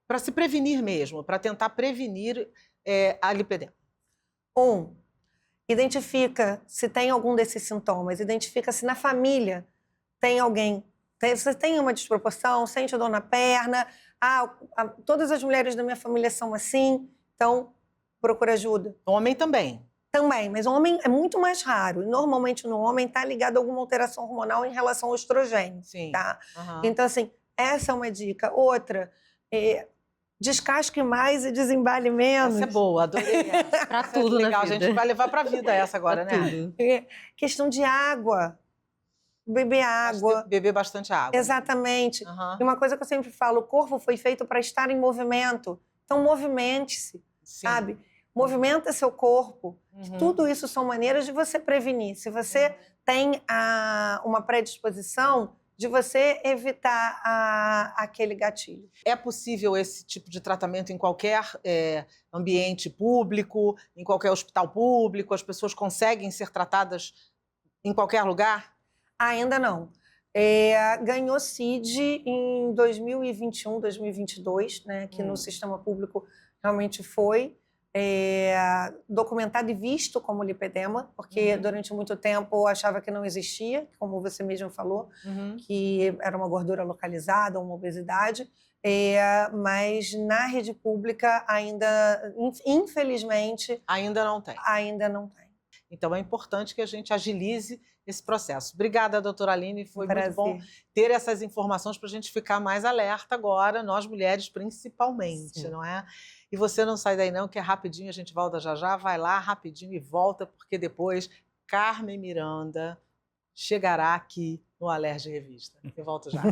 para se prevenir mesmo, para tentar prevenir a lipedema? Identifica se tem algum desses sintomas, identifica se na família tem alguém, você tem uma desproporção, sente dor na perna, todas as mulheres da minha família são assim, então procura ajuda. Homem também? Também, mas o homem é muito mais raro. Normalmente no homem está ligado a alguma alteração hormonal em relação ao estrogênio. Sim. Tá? Então, assim, essa é uma dica. Outra, descasque mais e desembale menos. Essa é boa, adorei essa. Pra tudo na vida. A gente vai levar pra vida essa agora, pra né? Tudo. Questão de água. Beber água. Beber bastante água. Exatamente. E uma coisa que eu sempre falo, o corpo foi feito para estar em movimento. Então, movimente-se, sabe? Movimenta seu corpo. Tudo isso são maneiras de você prevenir. Se você tem uma predisposição, de você evitar aquele gatilho. É possível esse tipo de tratamento em qualquer ambiente público, em qualquer hospital público? As pessoas conseguem ser tratadas em qualquer lugar? Ainda não. Ganhou CID em 2021, 2022, né, que no sistema público realmente foi documentado e visto como lipedema, porque durante muito tempo eu achava que não existia, como você mesmo falou, que era uma gordura localizada, uma obesidade, mas na rede pública ainda, infelizmente... Ainda não tem. Ainda não tem. Então é importante que a gente agilize esse processo. Obrigada, doutora Aline, foi muito bom ter essas informações para a gente ficar mais alerta agora, nós mulheres principalmente, não é? E você não sai daí não, que é rapidinho, a gente volta já, vai lá rapidinho e volta, porque depois Carmen Miranda chegará aqui no Alerj Revista. Eu volto já.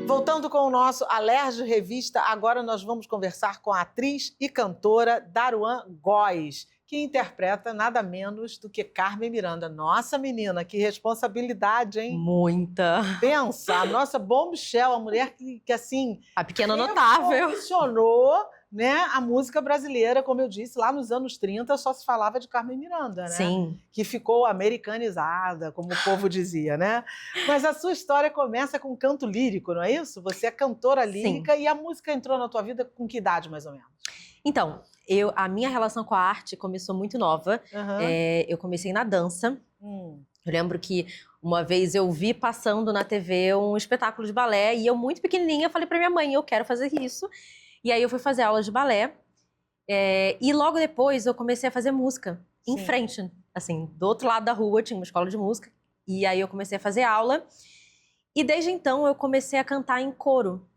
Voltando com o nosso Alerj Revista, agora nós vamos conversar com a atriz e cantora Daruan Góes, que interpreta nada menos do que Carmen Miranda. Nossa, menina, que responsabilidade, hein? Muita. Pensa, a nossa bombshell, a mulher que assim... A pequena notável. Revolucionou, né, a música brasileira, como eu disse, lá nos anos 30 só se falava de Carmen Miranda, né? Sim. Que ficou americanizada, como o povo dizia, né? Mas a sua história começa com um canto lírico, não é isso? Você é cantora lírica. Sim. E a música entrou na tua vida com que idade, mais ou menos? Então, a minha relação com a arte começou muito nova. Aham. Eu comecei na dança. Hum. Eu lembro que uma vez eu vi passando na TV um espetáculo de balé e eu, muito pequenininha, falei pra minha mãe, eu quero fazer isso. E aí eu fui fazer aula de balé. E logo depois eu comecei a fazer música em Sim. frente, assim, do outro lado da rua tinha uma escola de música. E aí eu comecei a fazer aula. E desde então eu comecei a cantar em coro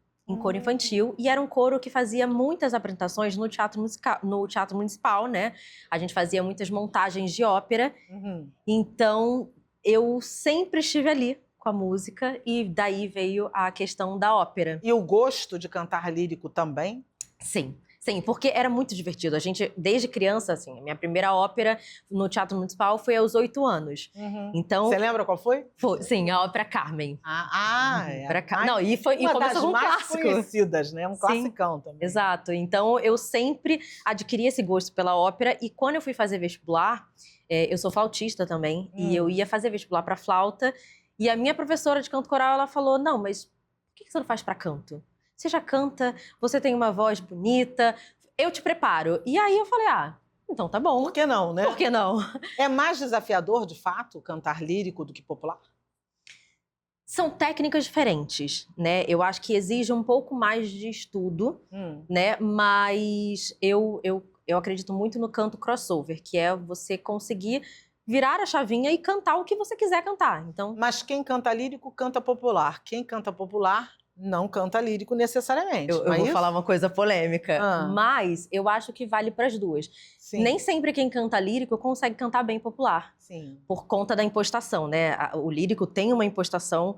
infantil. E era um coro que fazia muitas apresentações no Teatro Municipal, né? A gente fazia muitas montagens de ópera. Uhum. Então eu sempre estive ali com a música e daí veio a questão da ópera. E o gosto de cantar lírico também? Sim. Sim, porque era muito divertido. A gente, desde criança, assim, a minha primeira ópera no Teatro Municipal foi aos 8 anos. Uhum. Então, Você lembra qual foi? sim, a ópera Carmen. É. Não, e Uma começou das com um mais clássico. conhecidas, né? Um Sim. classicão também. Exato. Então, eu sempre adquiri esse gosto pela ópera. E quando eu fui fazer vestibular, eu sou flautista também, e eu ia fazer vestibular para flauta. E a minha professora de canto coral, ela falou, não, mas por que você não faz para canto? Você já canta, você tem uma voz bonita, eu te preparo. E aí eu falei, então tá bom. Por que não, né? Por que não? É mais desafiador, de fato, cantar lírico do que popular? São técnicas diferentes, né? Eu acho que exige um pouco mais de estudo, né? Mas eu acredito muito no canto crossover, que é você conseguir virar a chavinha e cantar o que você quiser cantar. Então, Mas quem canta lírico, canta popular. Quem canta popular, não canta lírico necessariamente. eu não é vou isso? falar uma coisa polêmica, mas eu acho que vale para as duas. Sim. Nem sempre quem canta lírico consegue cantar bem popular. Sim. Por conta da impostação, né? O lírico tem uma impostação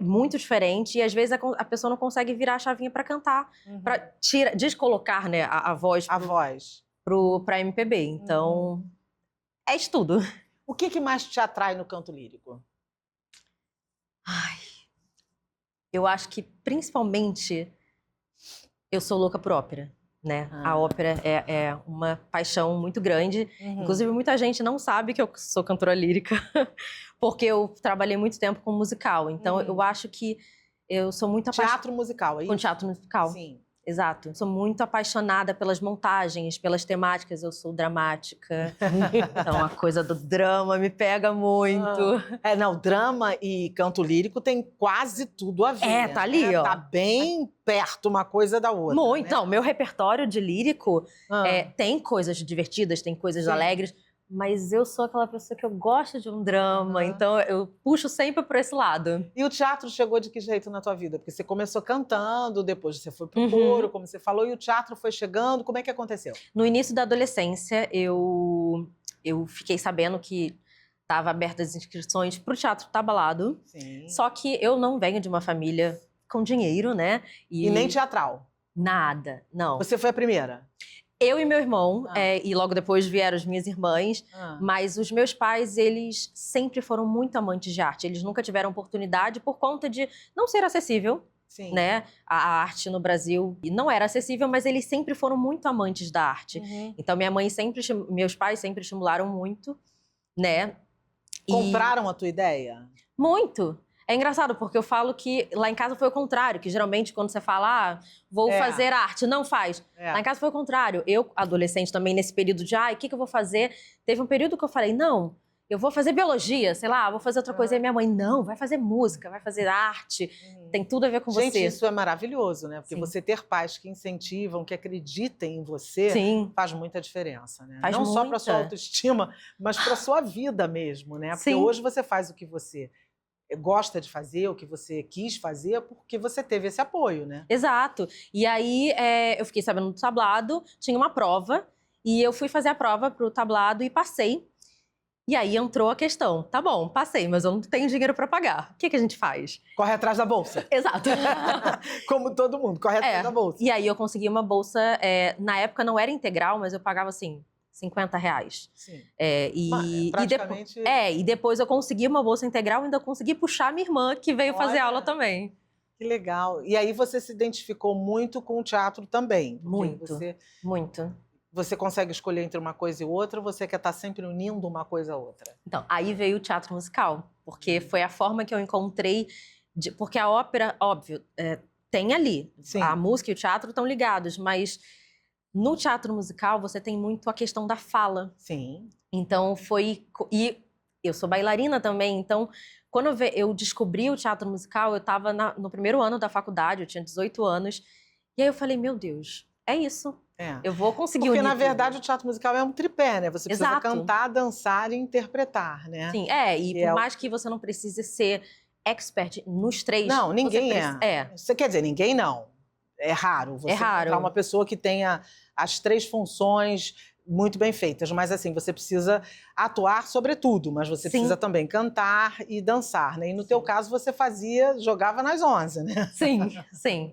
muito diferente e às vezes a pessoa não consegue virar a chavinha para cantar, para descolocar, né, a voz A voz. para MPB. Então, é estudo. O que mais te atrai no canto lírico? Eu acho que principalmente eu sou louca por ópera, né? A ópera é uma paixão muito grande. Inclusive, muita gente não sabe que eu sou cantora lírica, porque eu trabalhei muito tempo com musical. Então, eu acho que eu sou muito apaixonada... Teatro musical, é isso? Com teatro musical. Sim. Exato. Sou muito apaixonada pelas montagens, pelas temáticas. Eu sou dramática. Então, a coisa do drama me pega muito. Não, drama e canto lírico tem quase tudo a ver. Tá ali, ó. Tá bem perto uma coisa da outra. Muito. Né? Então, meu repertório de lírico tem coisas divertidas, tem coisas alegres. Mas eu sou aquela pessoa que eu gosto de um drama, então eu puxo sempre por esse lado. E o teatro chegou de que jeito na tua vida? Porque você começou cantando, depois você foi pro coro, como você falou, e o teatro foi chegando. Como é que aconteceu? No início da adolescência, eu fiquei sabendo que estava abertas as inscrições pro Teatro Tabalado. Sim. Só que eu não venho de uma família com dinheiro, né? E nem teatral? Nada, não. Você foi a primeira? Eu e meu irmão, e logo depois vieram as minhas irmãs, mas os meus pais, eles sempre foram muito amantes de arte. Eles nunca tiveram oportunidade por conta de não ser acessível, né? A arte no Brasil não era acessível, mas eles sempre foram muito amantes da arte. Então, meus pais sempre estimularam muito, né? Compraram a tua ideia? Muito! É engraçado, porque eu falo que lá em casa foi o contrário, que geralmente quando você fala, vou fazer arte, não faz. Lá em casa foi o contrário. Eu, adolescente também, nesse período de, o que eu vou fazer? Teve um período que eu falei, não, eu vou fazer biologia, sei lá, vou fazer outra coisa. E minha mãe, não, vai fazer música, vai fazer arte, tem tudo a ver com você. Gente, isso é maravilhoso, né? Porque você ter pais que incentivam, que acreditem em você, faz muita diferença, né? Não só para sua autoestima, mas para sua vida mesmo, né? Porque hoje você faz o que você gosta de fazer, o que você quis fazer, porque você teve esse apoio, né? Exato. E aí, eu fiquei sabendo do tablado, tinha uma prova, e eu fui fazer a prova pro tablado e passei. E aí entrou a questão, tá bom, passei, mas eu não tenho dinheiro para pagar. O que a gente faz? Corre atrás da bolsa. Exato. Como todo mundo, corre atrás da bolsa. E aí eu consegui uma bolsa, na época não era integral, mas eu pagava assim, R$50. Sim. Praticamente... E depois eu consegui uma bolsa integral e ainda consegui puxar minha irmã, que veio fazer aula também. Que legal. E aí você se identificou muito com o teatro também. Muito, muito. Você consegue escolher entre uma coisa e outra, ou você quer estar sempre unindo uma coisa a outra? Então, aí veio o teatro musical, porque foi a forma que eu encontrei... Porque a ópera, óbvio, tem ali. A música e o teatro estão ligados, mas... no teatro musical, você tem muito a questão da fala. Sim. Então, E eu sou bailarina também, então, quando eu descobri o teatro musical, eu estava no primeiro ano da faculdade, eu tinha 18 anos, e aí eu falei, meu Deus, é isso. Eu vou conseguir Porque, unir na verdade, tudo. o teatro musical é um tripé, né? Você precisa Exato. cantar, dançar e interpretar, né? Sim, e por mais que você não precise ser expert nos três... Não, ninguém é. Você quer dizer, ninguém não. É raro você encontrar uma pessoa que tenha as três funções muito bem feitas. Mas, assim, você precisa atuar sobretudo, mas você precisa também cantar e dançar, né? E no teu caso, você jogava nas 11, né? Sim.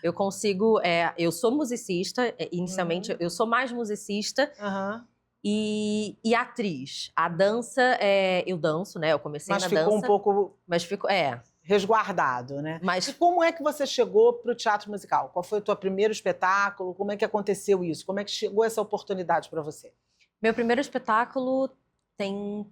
Eu consigo... eu sou musicista, inicialmente, eu sou mais musicista e atriz. A dança, eu danço, né? Eu comecei na dança. Mas ficou um pouco... Mas ficou, resguardado, né? Mas... E como é que você chegou para o teatro musical? Qual foi o teu primeiro espetáculo? Como é que aconteceu isso? Como é que chegou essa oportunidade para você? Meu primeiro espetáculo tem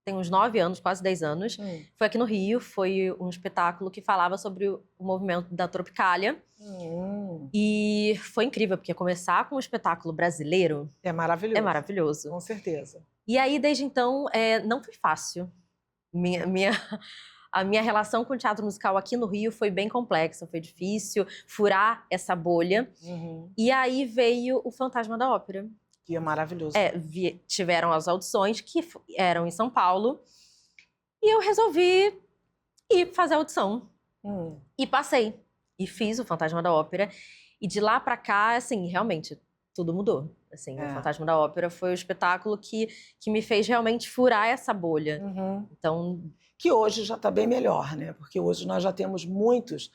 uns 9 anos, quase 10 anos. Foi aqui no Rio, foi um espetáculo que falava sobre o movimento da Tropicália. E foi incrível, porque começar com um espetáculo brasileiro... É maravilhoso. É maravilhoso. Com certeza. E aí, desde então, não foi fácil. A minha relação com o teatro musical aqui no Rio foi bem complexa, foi difícil furar essa bolha. E aí veio o Fantasma da Ópera. Que é maravilhoso. Tiveram as audições, que eram em São Paulo, e eu resolvi ir fazer a audição. E passei. E fiz o Fantasma da Ópera. E de lá pra cá, assim, realmente, tudo mudou. Assim, o Fantasma da Ópera foi o espetáculo que me fez realmente furar essa bolha. Então... Que hoje já está bem melhor, né? Porque hoje nós já temos muitas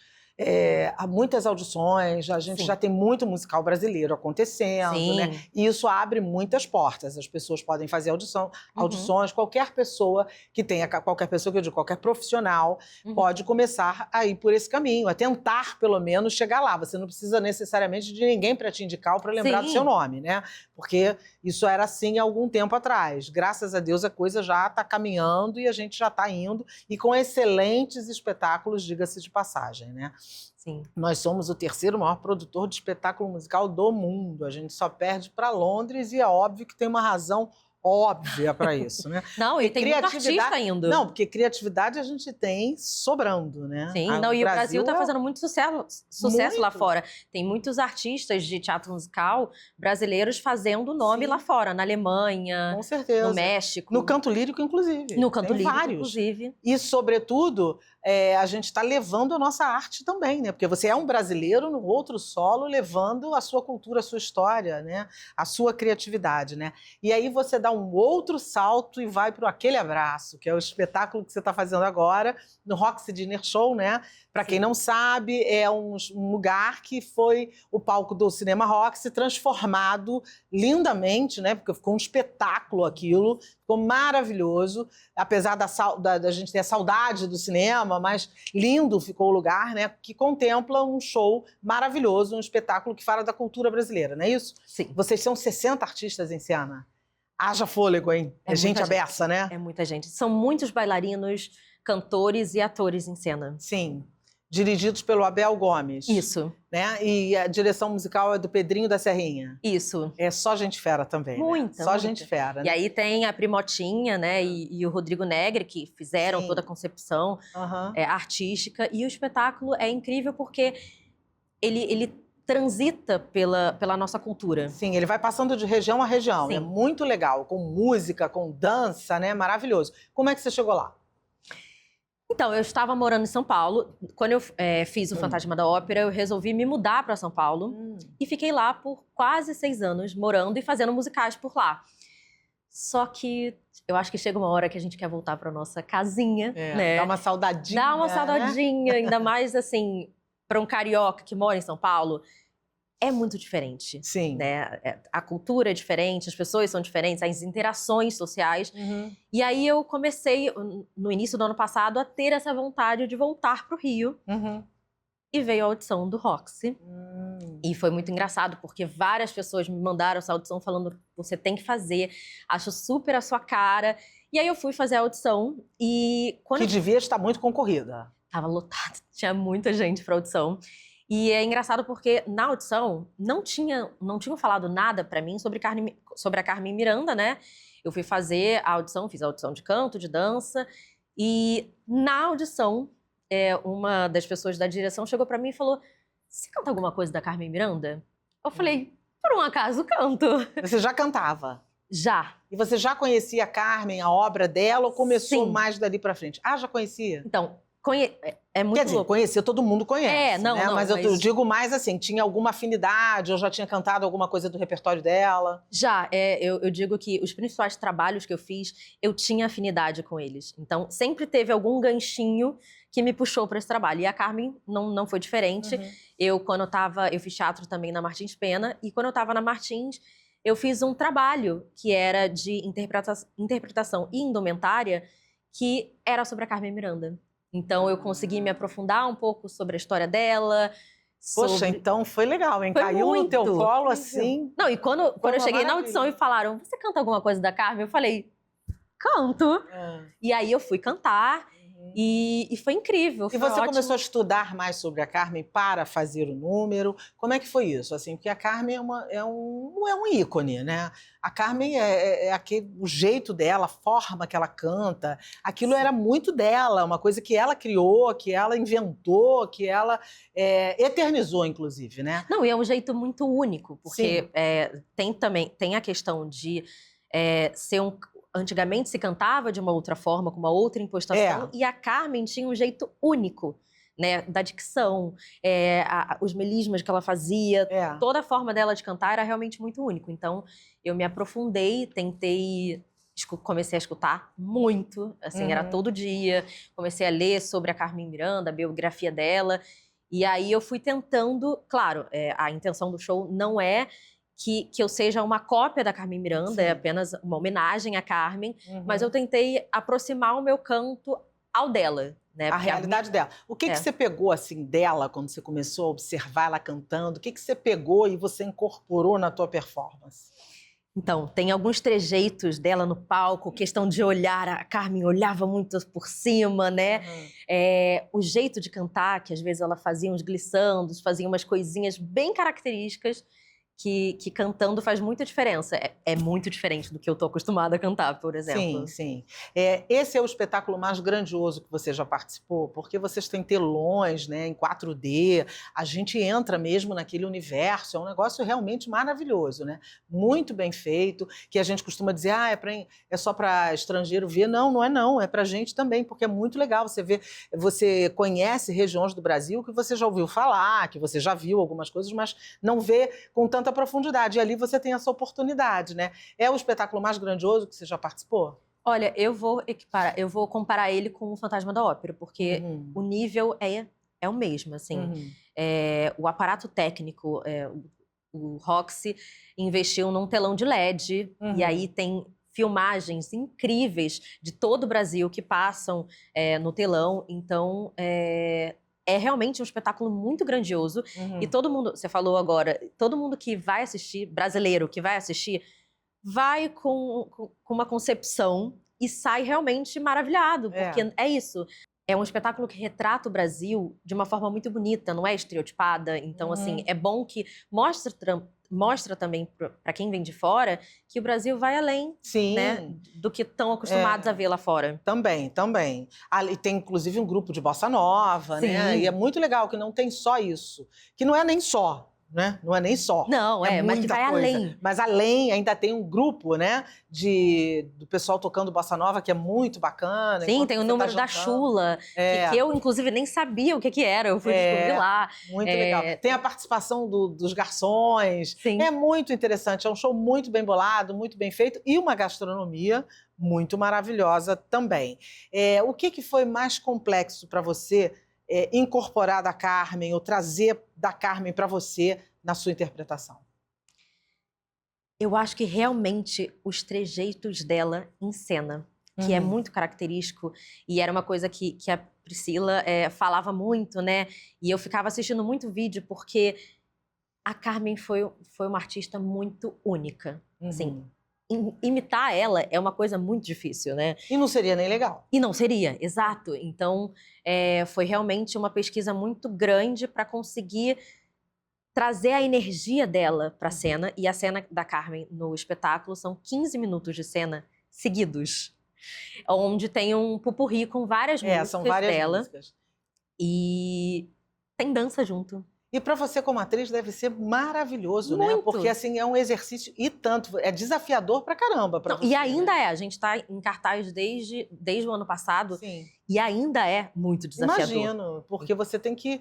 audições, a gente já tem muito musical brasileiro acontecendo, né? E isso abre muitas portas. As pessoas podem fazer audições, qualquer pessoa que eu digo, qualquer profissional pode começar a ir por esse caminho, a tentar, pelo menos, chegar lá. Você não precisa necessariamente de ninguém para te indicar ou para lembrar do seu nome, né? Porque isso era assim há algum tempo atrás. Graças a Deus a coisa já está caminhando e a gente já está indo, e com excelentes espetáculos, diga-se de passagem, né? Sim. Nós somos o terceiro maior produtor de espetáculo musical do mundo. A gente só perde para Londres e é óbvio que tem uma razão óbvia para isso, né? Não, e tem muito artista indo. Não, porque criatividade a gente tem sobrando, né? Sim, e o Brasil está fazendo muito sucesso lá fora. Tem muitos artistas de teatro musical brasileiros fazendo nome lá fora, na Alemanha, com certeza, no México. No canto lírico, inclusive. No canto lírico, vários. inclusive. E, sobretudo, a gente está levando a nossa arte também, né? Porque você é um brasileiro no outro solo, levando a sua cultura, a sua história, né? A sua criatividade, né? E aí você dá um outro salto e vai para Aquele Abraço, que é o espetáculo que você está fazendo agora, no Roxy Dinner Show, né? Para quem não sabe, é um lugar que foi o palco do Cinema Roxy, transformado lindamente, né? Porque ficou um espetáculo aquilo, ficou maravilhoso, apesar da gente ter a saudade do cinema, mas lindo ficou o lugar, né? Que contempla um show maravilhoso, um espetáculo que fala da cultura brasileira, não é isso? Sim. Vocês são 60 artistas em cena. Haja fôlego, hein? É gente aberta, né? É muita gente. São muitos bailarinos, cantores e atores em cena. Sim. Dirigidos pelo Abel Gomes. Isso. Né? E a direção musical é do Pedrinho da Serrinha. Isso. É só gente fera também, muita, né? Só muita. gente fera. E aí tem a Primotinha, né? E o Rodrigo Negri, que fizeram toda a concepção artística. E o espetáculo é incrível porque ele transita pela nossa cultura. Sim, ele vai passando de região a região. Sim. É muito legal, com música, com dança, né? Maravilhoso. Como é que você chegou lá? Então, eu estava morando em São Paulo. Quando eu fiz o Fantasma da Ópera, eu resolvi me mudar para São Paulo. E fiquei lá por quase 6 anos, morando e fazendo musicais por lá. Só que eu acho que chega uma hora que a gente quer voltar para nossa casinha, né? Dá uma saudadinha. Dá uma saudadinha, né? ainda mais assim, para um carioca que mora em São Paulo. É muito diferente. Sim. Né? A cultura é diferente, as pessoas são diferentes, as interações sociais. E aí eu comecei, no início do ano passado, a ter essa vontade de voltar para o Rio. E veio a audição do Roxy. E foi muito engraçado, porque várias pessoas me mandaram essa audição falando: você tem que fazer, acho super a sua cara. E aí eu fui fazer a audição e... Que devia estar muito concorrida. Tava lotado, tinha muita gente para audição. E é engraçado porque na audição não tinham falado nada pra mim sobre a Carmen Miranda, né? Eu fui fazer a audição, fiz a audição de canto, de dança, e na audição, uma das pessoas da direção chegou pra mim e falou: "Você canta alguma coisa da Carmen Miranda?" Eu falei: "Por um acaso canto." Você já cantava? Já. E você já conhecia a Carmen, a obra dela, ou começou Sim. mais dali pra frente? Ah, já conhecia? Então, é muito Quer dizer, louco. conhecer todo mundo conhece, não, né? não, Mas eu digo mais assim, tinha alguma afinidade, ou já tinha cantado alguma coisa do repertório dela? Já, eu digo que os principais trabalhos que eu fiz, eu tinha afinidade com eles. Então, sempre teve algum ganchinho que me puxou para esse trabalho. E a Carmen não foi diferente. Eu fiz teatro também na Martins Pena, e quando eu estava na Martins, eu fiz um trabalho que era de interpretação e indumentária, que era sobre a Carmen Miranda. Então, eu consegui me aprofundar um pouco sobre a história dela. Poxa, então foi legal, hein? Foi Caiu muito no teu colo assim. Não, e quando eu cheguei na maravilha. audição e falaram: "Você canta alguma coisa da Carmen?" Eu falei: "Canto." E aí eu fui cantar e foi incrível. E Foi você ótimo. começou a estudar mais sobre a Carmen para fazer o número? Como é que foi isso? Assim, porque a Carmen é um ícone, né? A Carmen o jeito dela, a forma que ela canta, aquilo era muito dela, uma coisa que ela criou, que ela inventou, que ela eternizou, inclusive, né? Não, e é um jeito muito único, porque tem a questão de ser antigamente se cantava de uma outra forma, com uma outra impostação, e a Carmen tinha um jeito único, né? Da dicção, os melismas que ela fazia, toda a forma dela de cantar era realmente muito único. Então, eu me aprofundei, comecei a escutar muito, assim, era todo dia. Comecei a ler sobre a Carmen Miranda, a biografia dela, e aí eu fui tentando, claro, a intenção do show não é que eu seja uma cópia da Carmen Miranda, é apenas uma homenagem à Carmen, mas eu tentei aproximar o meu canto ao dela, né? A realidade dela. O que você pegou, assim, dela, quando você começou a observar ela cantando? O que você pegou e você incorporou na tua performance? Então, tem alguns trejeitos dela no palco, questão de olhar, a Carmen olhava muito por cima, né? O jeito de cantar, que às vezes ela fazia uns glissandos, fazia umas coisinhas bem características, que cantando faz muita diferença. É muito diferente do que eu tô acostumada a cantar, por exemplo. Sim. Esse é o espetáculo mais grandioso que você já participou, porque vocês têm telões, né, em 4D, a gente entra mesmo naquele universo, é um negócio realmente maravilhoso, né? Muito bem feito, que a gente costuma dizer, é só para estrangeiro ver. Não, é pra gente também, porque é muito legal você ver, você conhece regiões do Brasil que você já ouviu falar, que você já viu algumas coisas, mas não vê com tanta profundidade. E ali você tem essa oportunidade, né? É o espetáculo mais grandioso que você já participou? Olha, eu vou comparar ele com o Fantasma da Ópera, porque o nível é o mesmo, assim. O aparato técnico, o Roxy investiu num telão de LED, e aí tem filmagens incríveis de todo o Brasil que passam no telão, então é realmente um espetáculo muito grandioso. E todo mundo, você falou agora, todo mundo que vai assistir, brasileiro que vai assistir, vai com uma concepção e sai realmente maravilhado, porque é isso. É um espetáculo que retrata o Brasil de uma forma muito bonita, não é estereotipada. Então, assim, é bom que mostra também para quem vem de fora que o Brasil vai além, né, do que estão acostumados a ver lá fora. Também. Ali tem, inclusive, um grupo de bossa nova, né? E é muito legal que não tem só isso. Que não é nem só, né? Não é nem só. Não, mas que vai além. Mas além, ainda tem um grupo, né? Do pessoal tocando bossa nova, que é muito bacana. Sim, tem o número da chula, que eu, inclusive, nem sabia o que era. Eu fui descobrir lá. Muito legal. Tem a participação dos garçons. Sim. É muito interessante. É um show muito bem bolado, muito bem feito. E uma gastronomia muito maravilhosa também. O que foi mais complexo para você incorporar da Carmen ou trazer da Carmen para você na sua interpretação? Eu acho que realmente os trejeitos dela em cena, que é muito característico, e era uma coisa que a Priscila falava muito, né? E eu ficava assistindo muito vídeo, porque a Carmen foi uma artista muito única. Assim, imitar ela é uma coisa muito difícil, né? E não seria nem legal. E não seria, exato. Então, foi realmente uma pesquisa muito grande para conseguir trazer a energia dela para a cena. E a cena da Carmen no espetáculo são 15 minutos de cena seguidos, onde tem um pupurri com várias músicas são várias dela. músicas. E tem dança junto. E para você como atriz deve ser maravilhoso, né? Muito. Porque assim é um exercício e tanto, é desafiador pra caramba para você. E ainda né? a gente tá em cartaz desde o ano passado. Sim. E ainda é muito desafiador. Imagino, porque você tem que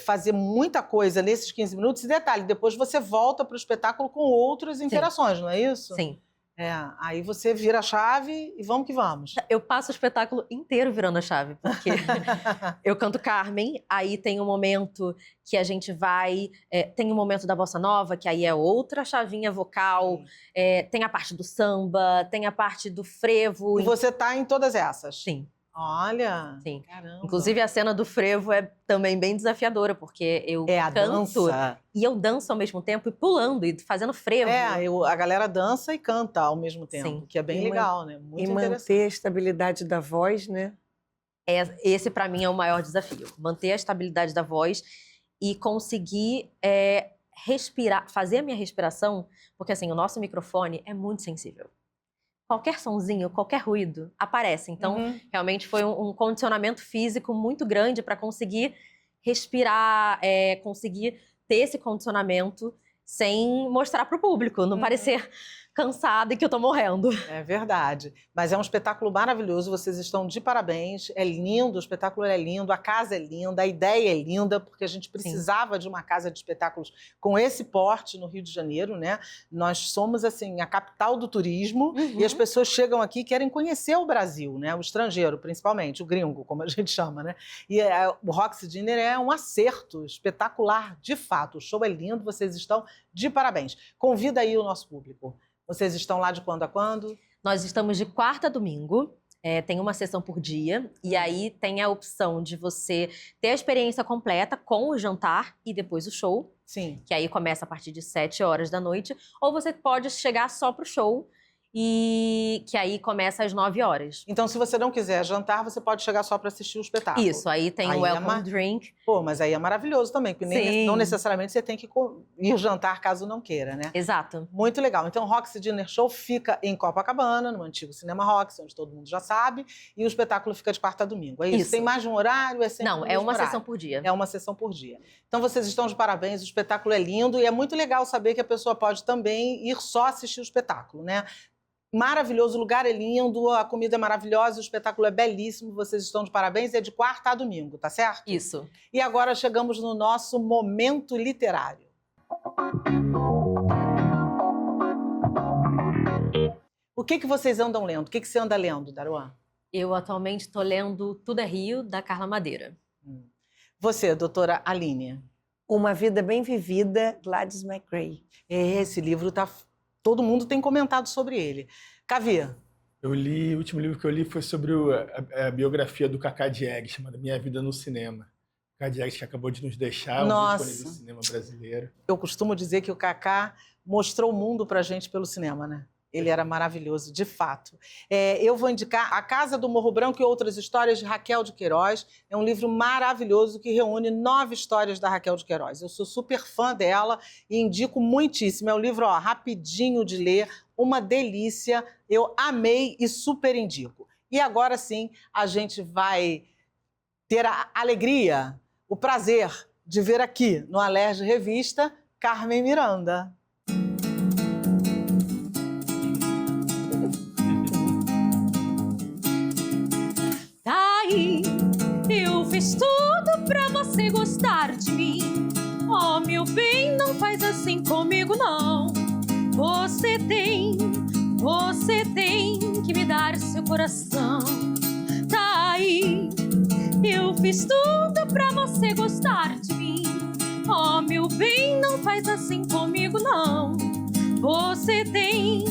fazer muita coisa nesses 15 minutos. E detalhe, depois você volta para o espetáculo com outras interações, não é isso? Sim. Aí você vira a chave e vamos que vamos. Eu passo o espetáculo inteiro virando a chave, porque eu canto Carmen, aí tem um momento que a gente vai... tem um momento da bossa nova, que aí é outra chavinha vocal, tem a parte do samba, tem a parte do frevo. E você tá em todas essas? Sim. Olha, Sim. Caramba. Inclusive, a cena do frevo é também bem desafiadora, porque eu a canto dança. e eu danço ao mesmo tempo e pulando e fazendo frevo. A galera dança e canta ao mesmo tempo, Sim. que é bem legal, né? Muito e interessante. manter a estabilidade da voz, né? Esse, para mim, é o maior desafio. Manter a estabilidade da voz e conseguir respirar, fazer a minha respiração, porque assim, o nosso microfone é muito sensível. Qualquer sonzinho, qualquer ruído aparece. Então, realmente foi um condicionamento físico muito grande para conseguir respirar, conseguir ter esse condicionamento sem mostrar para o público, não parecer cansada e que eu tô morrendo. É verdade. Mas é um espetáculo maravilhoso, vocês estão de parabéns. É lindo, o espetáculo é lindo, a casa é linda, a ideia é linda, porque a gente precisava de uma casa de espetáculos com esse porte no Rio de Janeiro, né? Nós somos, assim, a capital do turismo e as pessoas chegam aqui e querem conhecer o Brasil, né? O estrangeiro, principalmente, o gringo, como a gente chama, né? E o Roxy Dinner é um acerto espetacular, de fato. O show é lindo, vocês estão de parabéns. Convida aí o nosso público. Vocês estão lá de quando a quando? Nós estamos de quarta a domingo, tem uma sessão por dia, e aí tem a opção de você ter a experiência completa com o jantar e depois o show. Sim. Que aí começa a partir de 7 horas da noite, ou você pode chegar só pro show, e que aí começa às 9 horas. Então, se você não quiser jantar, você pode chegar só para assistir o espetáculo. Isso, aí tem o welcome drink. Pô, mas aí é maravilhoso também, porque não necessariamente você tem que ir jantar caso não queira, né? Exato. Muito legal. Então, o Roxy Dinner Show fica em Copacabana, no antigo Cinema Roxy, onde todo mundo já sabe, e o espetáculo fica de quarta a domingo. É isso? Tem mais de um horário? Não, é uma sessão por dia. É uma sessão por dia. Então, vocês estão de parabéns, o espetáculo é lindo e é muito legal saber que a pessoa pode também ir só assistir o espetáculo, né? Maravilhoso, o lugar é lindo, a comida é maravilhosa, o espetáculo é belíssimo, vocês estão de parabéns, é de quarta a domingo, tá certo? Isso. E agora chegamos no nosso momento literário. O que vocês andam lendo? O que você anda lendo, Daruan? Eu atualmente estou lendo Tudo é Rio, da Carla Madeira. Você, doutora Aline? Uma Vida Bem Vivida, Gladys McRae. Esse livro tá... Todo mundo tem comentado sobre ele. Cavi? O último livro que eu li foi sobre a biografia do Cacá Diegues, chamada Minha Vida no Cinema. Cacá Diegues, que acabou de nos deixar, um ícone do cinema brasileiro. Eu costumo dizer que o Cacá mostrou o mundo pra gente pelo cinema, né? Ele era maravilhoso, de fato. Eu vou indicar A Casa do Morro Branco e Outras Histórias, de Raquel de Queiroz. É um livro maravilhoso que reúne 9 histórias da Raquel de Queiroz. Eu sou super fã dela e indico muitíssimo. É um livro rapidinho de ler, uma delícia. Eu amei e super indico. E agora sim, a gente vai ter a alegria, o prazer de ver aqui no Alerj Revista, Carmen Miranda. Eu fiz tudo pra você gostar de mim. Oh, meu bem, não faz assim comigo, não. Você tem que me dar seu coração. Tá aí, eu fiz tudo pra você gostar de mim. Oh, meu bem, não faz assim comigo, não. Você tem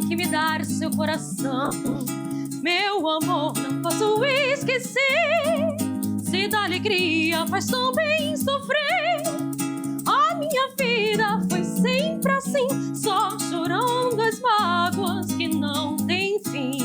que me dar seu coração. Meu amor, não posso esquecer. Se da alegria faz tão bem sofrer. A minha vida foi sempre assim, só chorando as mágoas que não têm fim.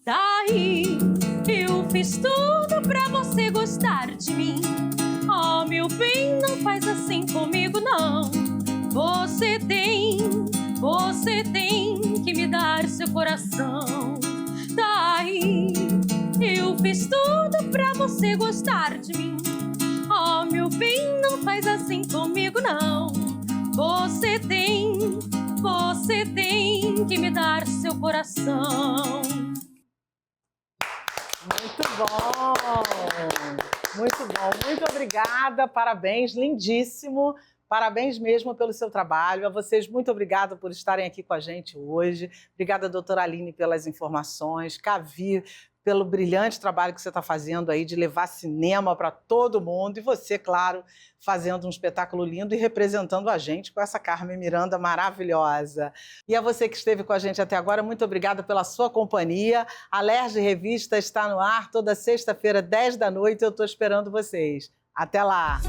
Daí eu fiz tudo pra você gostar de mim. Oh, meu bem, não faz assim comigo, não. Você tem que me dar seu coração. Daí eu fiz tudo pra você gostar de mim. Oh, meu bem, não faz assim comigo, não. Você tem que me dar seu coração. Muito bom! Muito bom, muito obrigada, parabéns, lindíssimo. Parabéns mesmo pelo seu trabalho. A vocês, muito obrigada por estarem aqui com a gente hoje. Obrigada, doutora Aline, pelas informações. Cavi, pelo brilhante trabalho que você está fazendo aí de levar cinema para todo mundo. E você, claro, fazendo um espetáculo lindo e representando a gente com essa Carmen Miranda maravilhosa. E a você que esteve com a gente até agora, muito obrigada pela sua companhia. A Lerge Revista está no ar toda sexta-feira, 10 da noite. Eu estou esperando vocês. Até lá!